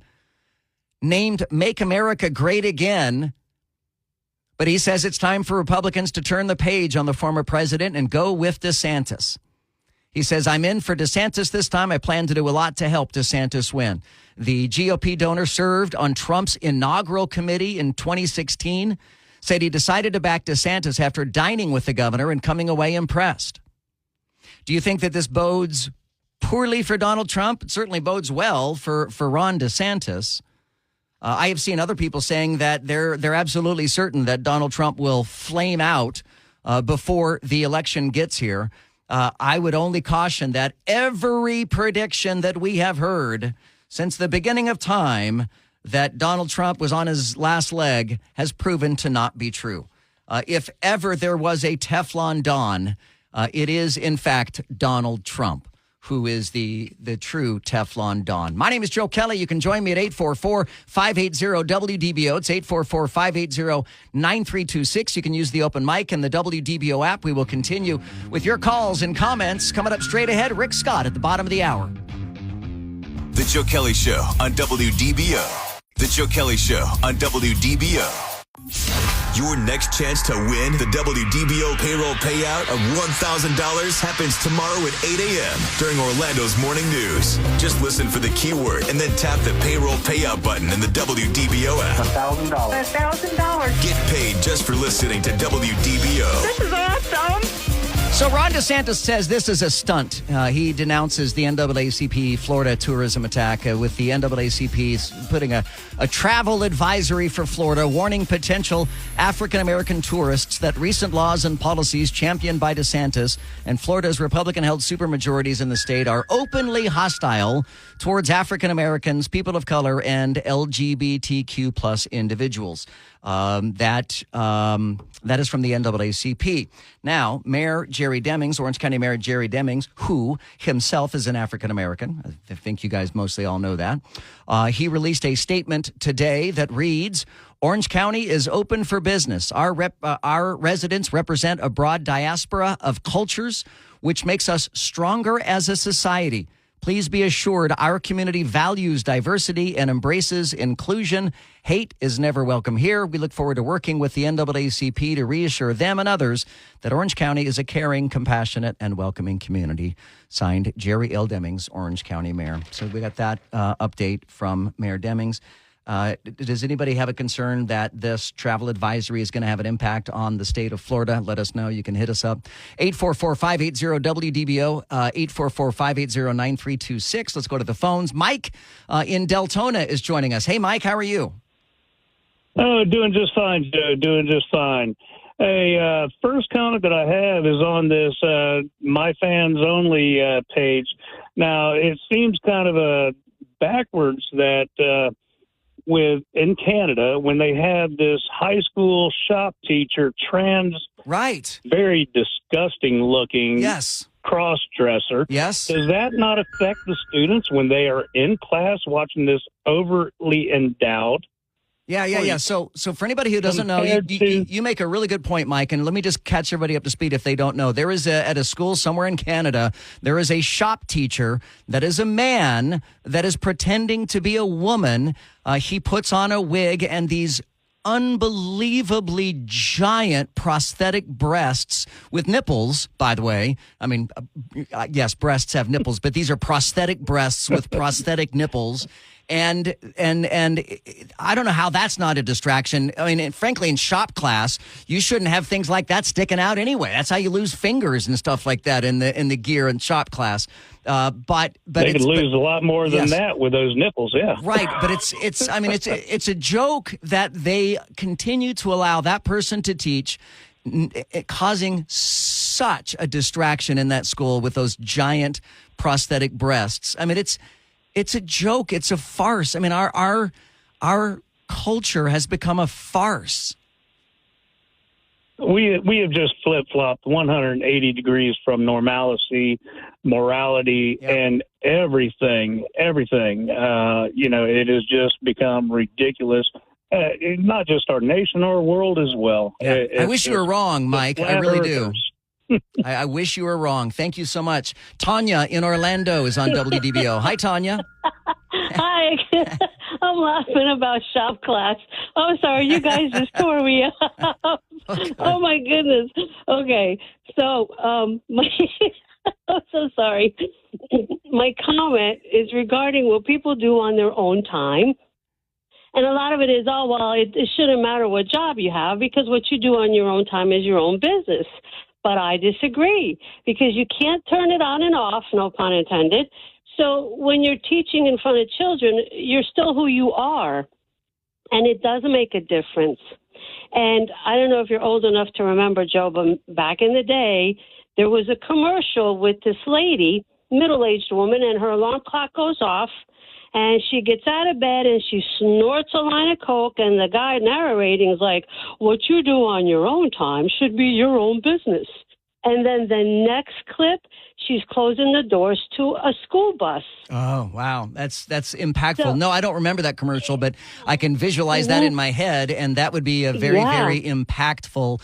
named Make America Great Again, but he says it's time for Republicans to turn the page on the former president and go with DeSantis. He says, I'm in for DeSantis this time. I plan to do a lot to help DeSantis win. The GOP donor served on Trump's inaugural committee in 2016, said he decided to back DeSantis after dining with the governor and coming away impressed. Do you think that this bodes poorly for Donald Trump? It certainly bodes well for Ron DeSantis. I have seen other people saying that they're absolutely certain that Donald Trump will flame out before the election gets here. I would only caution that every prediction that we have heard since the beginning of time that Donald Trump was on his last leg has proven to not be true. If ever there was a Teflon Don, it is, in fact, Donald Trump, who is the true Teflon Don. My name is Joe Kelley. You can join me at 844-580-WDBO. It's 844-580-9326. You can use the open mic and the WDBO app. We will continue with your calls and comments. Coming up straight ahead, Rick Scott at the bottom of the hour. The Joe Kelley Show on WDBO. The Joe Kelley Show on WDBO. Your next chance to win the WDBO payroll payout of $1,000 happens tomorrow at 8 a.m. during Orlando's morning news. Just listen for the keyword and then tap the payroll payout button in the WDBO app. $1,000. $1,000. Get paid just for listening to WDBO. This is awesome. So Ron DeSantis says this is a stunt. He denounces the NAACP Florida tourism attack with the NAACP putting a travel advisory for Florida, warning potential African-American tourists that recent laws and policies championed by DeSantis and Florida's Republican-held supermajorities in the state are openly hostile towards African-Americans, people of color, and LGBTQ plus individuals. That is from the NAACP. Now, Mayor Jerry Demings, Orange County Mayor Jerry Demings, who himself is an African-American, I think you guys mostly all know that, he released a statement today that reads, Orange County is open for business. Our residents represent a broad diaspora of cultures, which makes us stronger as a society. Please be assured our community values diversity and embraces inclusion. Hate is never welcome here. We look forward to working with the NAACP to reassure them and others that Orange County is a caring, compassionate, and welcoming community. Signed, Jerry L. Demings, Orange County Mayor. So we got that update from Mayor Demings. Does anybody have a concern that this travel advisory is going to have an impact on the state of Florida? Let us know. You can hit us up. 844-580-WDBO, 844-580-9326. Let's go to the phones. Mike in Deltona is joining us. Hey, Mike, how are you? Oh, doing just fine, Joe. Doing just fine. Hey, first comment that I have is on this My Fans Only page. Now, it seems kind of backwards that in Canada, when they have this high school shop teacher, right, very disgusting looking, yes, cross-dresser. Yes. Does that not affect the students when they are in class watching this overly endowed? Yeah. So for anybody who doesn't know, you make a really good point, Mike, and let me just catch everybody up to speed if they don't know. There is at a school somewhere in Canada, there is a shop teacher that is a man that is pretending to be a woman. He puts on a wig and these unbelievably giant prosthetic breasts with nipples, by the way. I mean, yes, breasts have nipples, but these are prosthetic breasts with prosthetic nipples. And I don't know how that's not a distraction. I mean, frankly, in shop class, you shouldn't have things like that sticking out anyway. That's how you lose fingers and stuff like that in the gear in shop class. But they could lose a lot more than that with those nipples. Yeah, right. But it's a joke that they continue to allow that person to teach, causing such a distraction in that school with those giant prosthetic breasts. I mean, it's a joke. It's a farce. I mean, our culture has become a farce. We have just flip-flopped 180 degrees from normalcy, morality, and everything. It has just become ridiculous. not just our nation, our world as well. Yeah. I wish you were wrong, Mike. I really do. I wish you were wrong. Thank you so much. Tanya in Orlando is on WDBO. Hi, Tanya. Hi. I'm laughing about shop class. Oh, sorry. You guys just tore me up. Oh, my goodness. Okay. So, I'm so sorry. My comment is regarding what people do on their own time. And a lot of it is, it shouldn't matter what job you have because what you do on your own time is your own business. But I disagree because you can't turn it on and off, no pun intended. So when you're teaching in front of children, you're still who you are. And it does make a difference. And I don't know if you're old enough to remember, Joe, but back in the day, there was a commercial with this lady, middle-aged woman, and her alarm clock goes off. And she gets out of bed and she snorts a line of Coke, and the guy narrating is like, what you do on your own time should be your own business. And then the next clip, she's closing the doors to a school bus. Oh, wow. That's impactful. No, I don't remember that commercial, but I can visualize that in my head, and that would be a very, very impactful.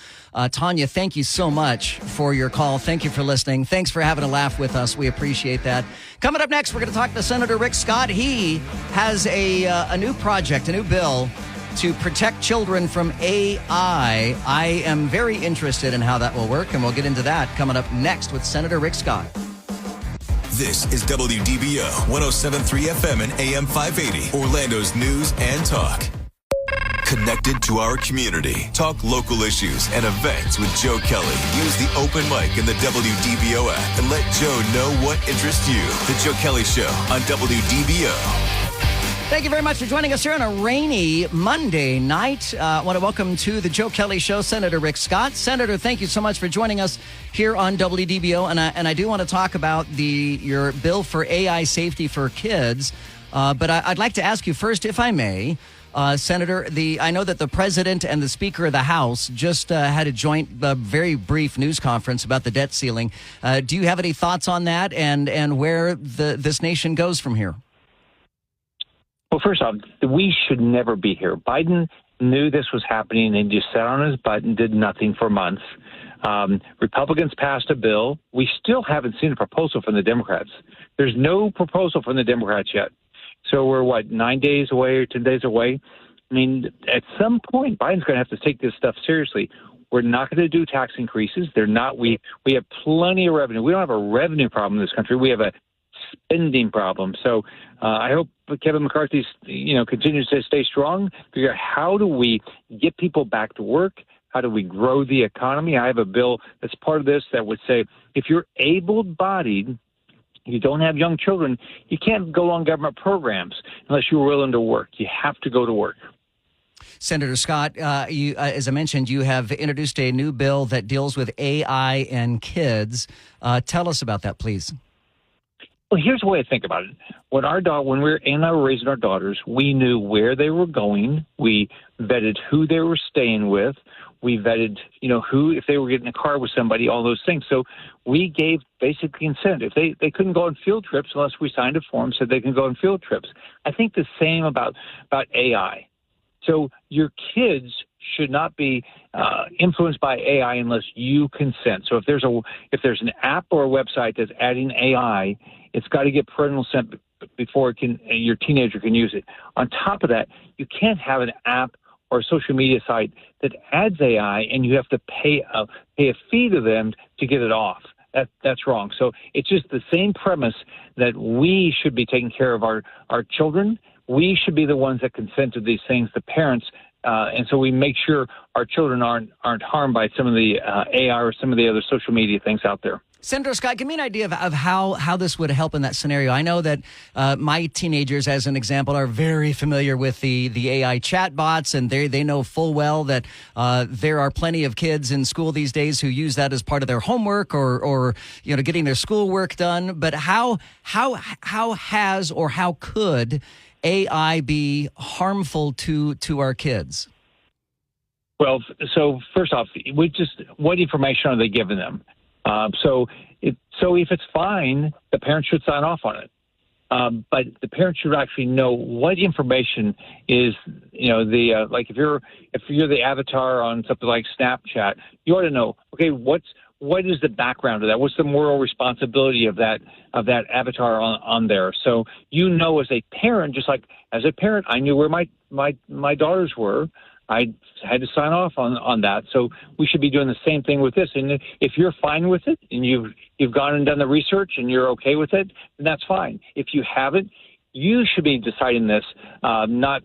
Tanya, thank you so much for your call. Thank you for listening. Thanks for having a laugh with us. We appreciate that. Coming up next, we're going to talk to Senator Rick Scott. He has a new project, a new bill to protect children from AI. I am very interested in how that will work, and we'll get into that coming up next with Senator Rick Scott. This is WDBO 107.3 FM and AM 580, Orlando's news and talk. Connected to our community. Talk local issues and events with Joe Kelley. Use the open mic in the WDBO app and let Joe know what interests you. The Joe Kelley Show on WDBO. Thank you very much for joining us here on a rainy Monday night. I want to welcome to the Joe Kelley Show, Senator Rick Scott. Senator, thank you so much for joining us here on WDBO. And I do want to talk about your bill for AI safety for kids. But I'd like to ask you first, if I may, Senator, I know that the president and the Speaker of the House just had a joint, very brief news conference about the debt ceiling. Do you have any thoughts on that and where this nation goes from here? Well, first off, we should never be here. Biden knew this was happening and just sat on his butt and did nothing for months. Republicans passed a bill. We still haven't seen a proposal from the Democrats. There's no proposal from the Democrats yet. So we're, 9 days away or 10 days away? I mean, at some point, Biden's going to have to take this stuff seriously. We're not going to do tax increases. They're not. We have plenty of revenue. We don't have a revenue problem in this country. We have a spending problem. So I hope Kevin McCarthy, continues to stay strong. Figure out how do we get people back to work? How do we grow the economy? I have a bill that's part of this that would say if you're able-bodied, you don't have young children, you can't go on government programs unless you're willing to work. You have to go to work. Senator Scott, you, as I mentioned, you have introduced a new bill that deals with AI and kids. Tell us about that, please. Well, here's the way I think about it. When I were raising our daughters, we knew where they were going. We vetted who they were staying with. We vetted, who, if they were getting in a car with somebody, all those things. So we gave basic consent. If they couldn't go on field trips unless we signed a form said they can go on field trips. I think the same about AI. So your kids should not be influenced by AI unless you consent. So if there's an app or a website that's adding AI, it's got to get parental consent before your teenager can use it. On top of that, you can't have an app or a social media site that adds AI and you have to pay a fee to them to get it off. That's wrong. So it's just the same premise that we should be taking care of our children. We should be the ones that consent to these things, the parents, and so we make sure our children aren't harmed by some of the AI or some of the other social media things out there. Senator Scott, give me an idea of how this would help in that scenario. I know that my teenagers, as an example, are very familiar with the AI chatbots, and they know full well that there are plenty of kids in school these days who use that as part of their homework or getting their schoolwork done. But how could AI be harmful to our kids? Well, so first off, what information are they giving them? So if it's fine, the parents should sign off on it. But the parents should actually know what information is, like if you're the avatar on something like Snapchat, you ought to know, okay, what is the background of that? What's the moral responsibility of that avatar on there? So as a parent, just like as a parent, I knew where my daughters were. I had to sign off on that. So we should be doing the same thing with this. And if you're fine with it and you've gone and done the research and you're okay with it, then that's fine. If you haven't, you should be deciding this, not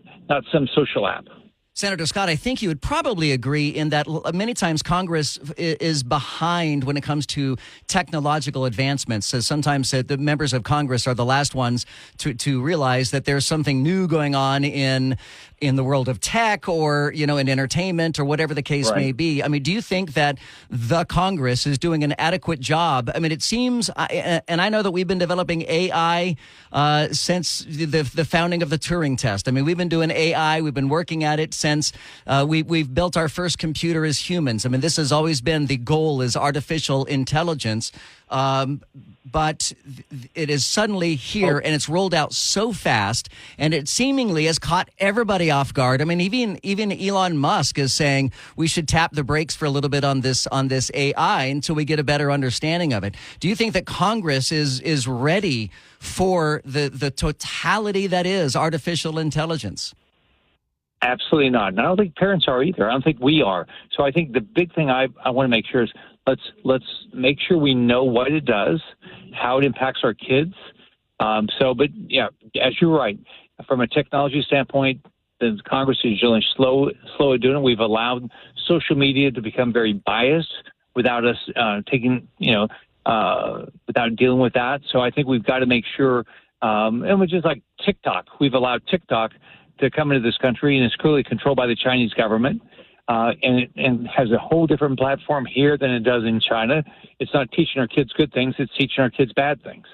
some social app. Senator Scott, I think you would probably agree in that many times Congress is behind when it comes to technological advancements. So sometimes the members of Congress are the last ones to realize that there's something new going on in the world of tech or, in entertainment or whatever the case may be. I mean, do you think that the Congress is doing an adequate job? I mean, it seems, and I know that we've been developing AI since the founding of the Turing test. I mean, we've been doing AI, we've been working at it since we've built our first computer as humans. I mean, this has always been the goal, is artificial intelligence. But it is suddenly here, and it's rolled out so fast, and it seemingly has caught everybody off guard. I mean, even Elon Musk is saying we should tap the brakes for a little bit on this AI until we get a better understanding of it. Do you think that Congress is ready for the totality that is artificial intelligence? Absolutely not. And I don't think parents are either. I don't think we are. So I think the big thing I want to make sure is let's make sure we know what it does, how it impacts our kids. But yeah, as you're right, from a technology standpoint, the Congress is generally slow at doing it. We've allowed social media to become very biased without us without dealing with that. So I think we've got to make sure, and which is like TikTok. We've allowed TikTok to come into this country, and it's clearly controlled by the Chinese government. And has a whole different platform here than it does in China. It's not teaching our kids good things, it's teaching our kids bad things.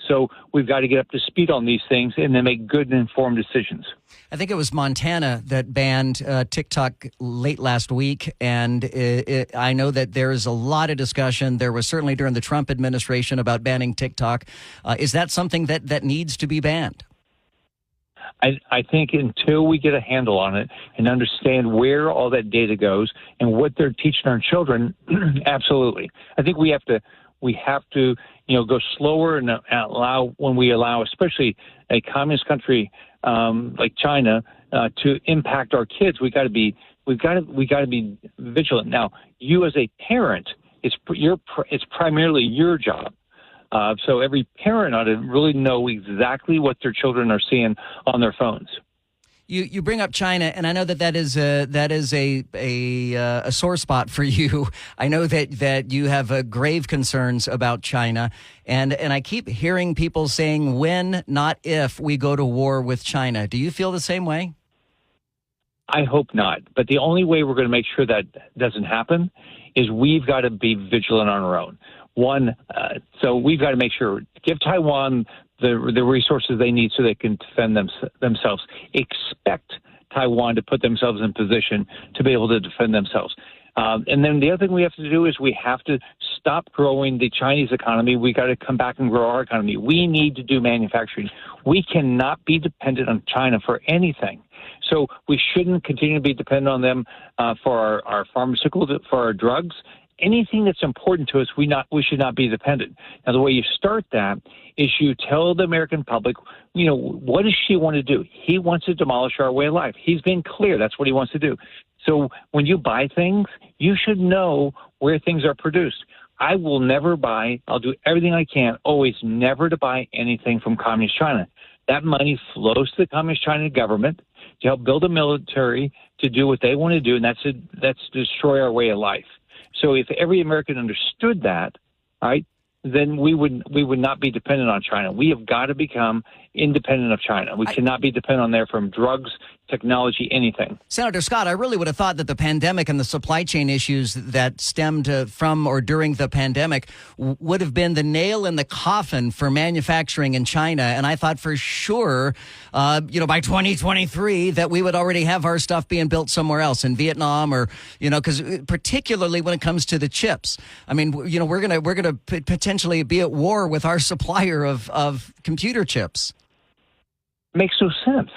So we've got to get up to speed on these things and then make good and informed decisions. I think it was Montana that banned TikTok late last week, and I know that there is a lot of discussion. There was certainly during the Trump administration about banning TikTok. Is that something that needs to be banned? I think until we get a handle on it and understand where all that data goes and what they're teaching our children, absolutely. I think we have to go slower and allow, especially a communist country like China, to impact our kids. We've got to be vigilant. Now, you as a parent, it's primarily your job. So every parent ought to really know exactly what their children are seeing on their phones. You bring up China, and I know that is a sore spot for you. I know that you have grave concerns about China, and I keep hearing people saying when, not if, we go to war with China. Do you feel the same way? I hope not. But the only way we're going to make sure that doesn't happen is we've got to be vigilant on our own. So we've got to make sure, give Taiwan the resources they need so they can defend themselves. Expect Taiwan to put themselves in position to be able to defend themselves. And then the other thing we have to do is we have to stop growing the Chinese economy. We got to come back and grow our economy. We need to do manufacturing. We cannot be dependent on China for anything. So we shouldn't continue to be dependent on them for our pharmaceuticals, for our drugs. Anything that's important to us, we should not be dependent. Now, the way you start that is you tell the American public, what does she want to do? He wants to demolish our way of life. He's been clear. That's what he wants to do. So when you buy things, you should know where things are produced. I will never buy. I'll do everything I can, always never to buy anything from Communist China. That money flows to the Communist China government to help build a military to do what they want to do, and that's to destroy our way of life. So if every American understood that, right, then we would not be dependent on China. We have got to become independent of China. We cannot be dependent on there from drugs, technology, anything. Senator Scott, I really would have thought that the pandemic and the supply chain issues that stemmed from or during the pandemic would have been the nail in the coffin for manufacturing in China. And I thought for sure, by 2023 that we would already have our stuff being built somewhere else in Vietnam or, because particularly when it comes to the chips. I mean, we're going to potentially be at war with our supplier of computer chips. Makes no sense.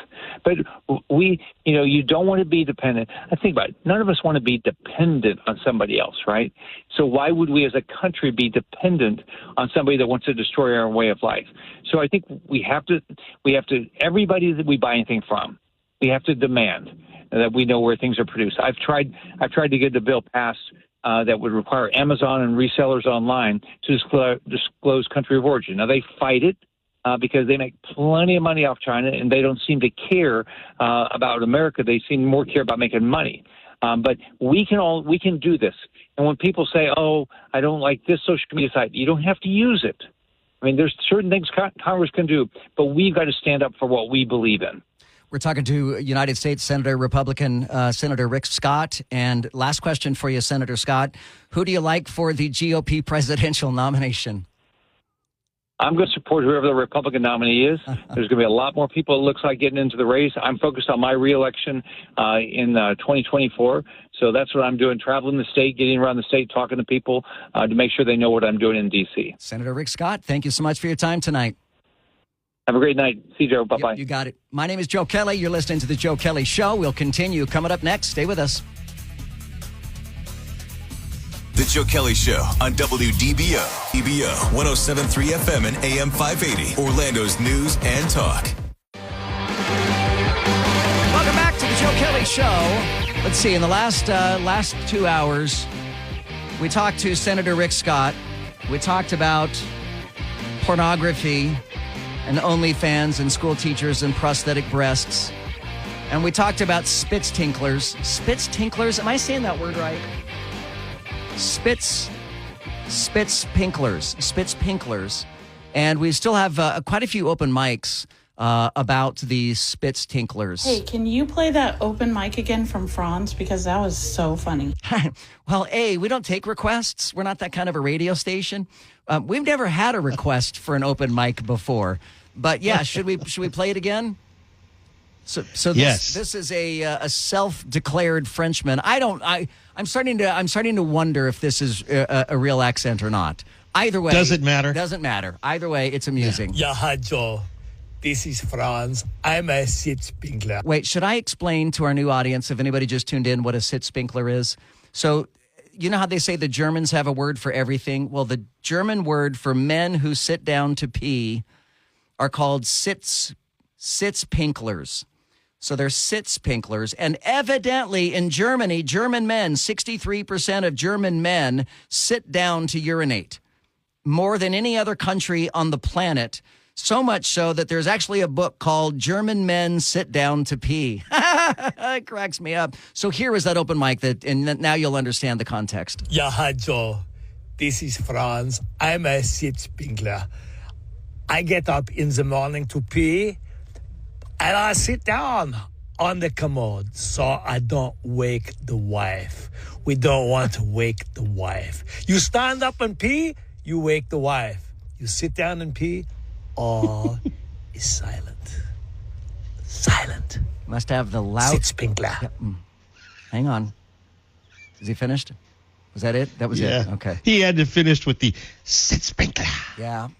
But you don't want to be dependent. I think about it. None of us want to be dependent on somebody else, right? So why would we as a country be dependent on somebody that wants to destroy our way of life? So I think we have to, everybody that we buy anything from, we have to demand that we know where things are produced. I've tried to get the bill passed that would require Amazon and resellers online to disclose country of origin. Now, they fight it. Because they make plenty of money off China, and they don't seem to care about America. They seem more care about making money. But we can do this. And when people say, "Oh, I don't like this social media site," you don't have to use it. I mean, there's certain things Congress can do, but we've got to stand up for what we believe in. We're talking to United States Senator Republican Senator Rick Scott. And last question for you, Senator Scott: who do you like for the GOP presidential nomination? I'm going to support whoever the Republican nominee is. There's going to be a lot more people, it looks like, getting into the race. I'm focused on my reelection in 2024. So that's what I'm doing, traveling the state, getting around the state, talking to people to make sure they know what I'm doing in D.C. Senator Rick Scott, thank you so much for your time tonight. Have a great night. See you, Joe. Bye-bye. You got it. My name is Joe Kelley. You're listening to The Joe Kelley Show. We'll continue coming up next. Stay with us. The Joe Kelley Show on WDBO, DBO 107.3 FM and AM 580, Orlando's news and talk. Welcome back to The Joe Kelley Show. Let's see, in the last 2 hours, we talked to Senator Rick Scott. We talked about pornography and OnlyFans and school teachers and prosthetic breasts. And we talked about spitztinklers. Spitztinklers? Am I saying that word right? Spitzpinklers. And we still have quite a few open mics about the spitztinklers. Hey, can you play that open mic again from Franz? Because that was so funny. Well, we don't take requests. We're not that kind of a radio station. We've never had a request for an open mic before. But yeah, should we play it again? So this is a self-declared Frenchman. I'm starting to wonder if this is a real accent or not. Either way, does it matter? Doesn't matter. Either way, it's amusing. Yeah, hi Joe. This is Franz. I'm a sitzpinkler. Wait, should I explain to our new audience, if anybody just tuned in, what a sitzpinkler is? So, you know how they say the Germans have a word for everything? Well, the German word for men who sit down to pee are called sitzpinklers. So they're sitzpinklers. And evidently in Germany, German men, 63% of German men sit down to urinate. More than any other country on the planet. So much so that there's actually a book called German Men Sit Down to Pee. It cracks me up. So here is that open mic, and now you'll understand the context. Yeah, hi Joe. This is Franz. I'm a sitzpinkler. I get up in the morning to pee, and I sit down on the commode so I don't wake the wife. We don't want to wake the wife. You stand up and pee, you wake the wife. You sit down and pee, all is silent. Silent. Must have the loud... Sitzpinkler. Yep. Hang on. Is he finished? Was that it? That was it? Okay. He had to finish with the sitzpinkler.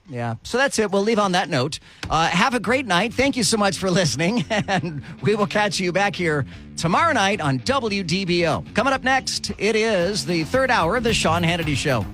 Yeah. So that's it. We'll leave on that note. Have a great night. Thank you so much for listening. And we will catch you back here tomorrow night on WDBO. Coming up next, it is the third hour of the Sean Hannity Show.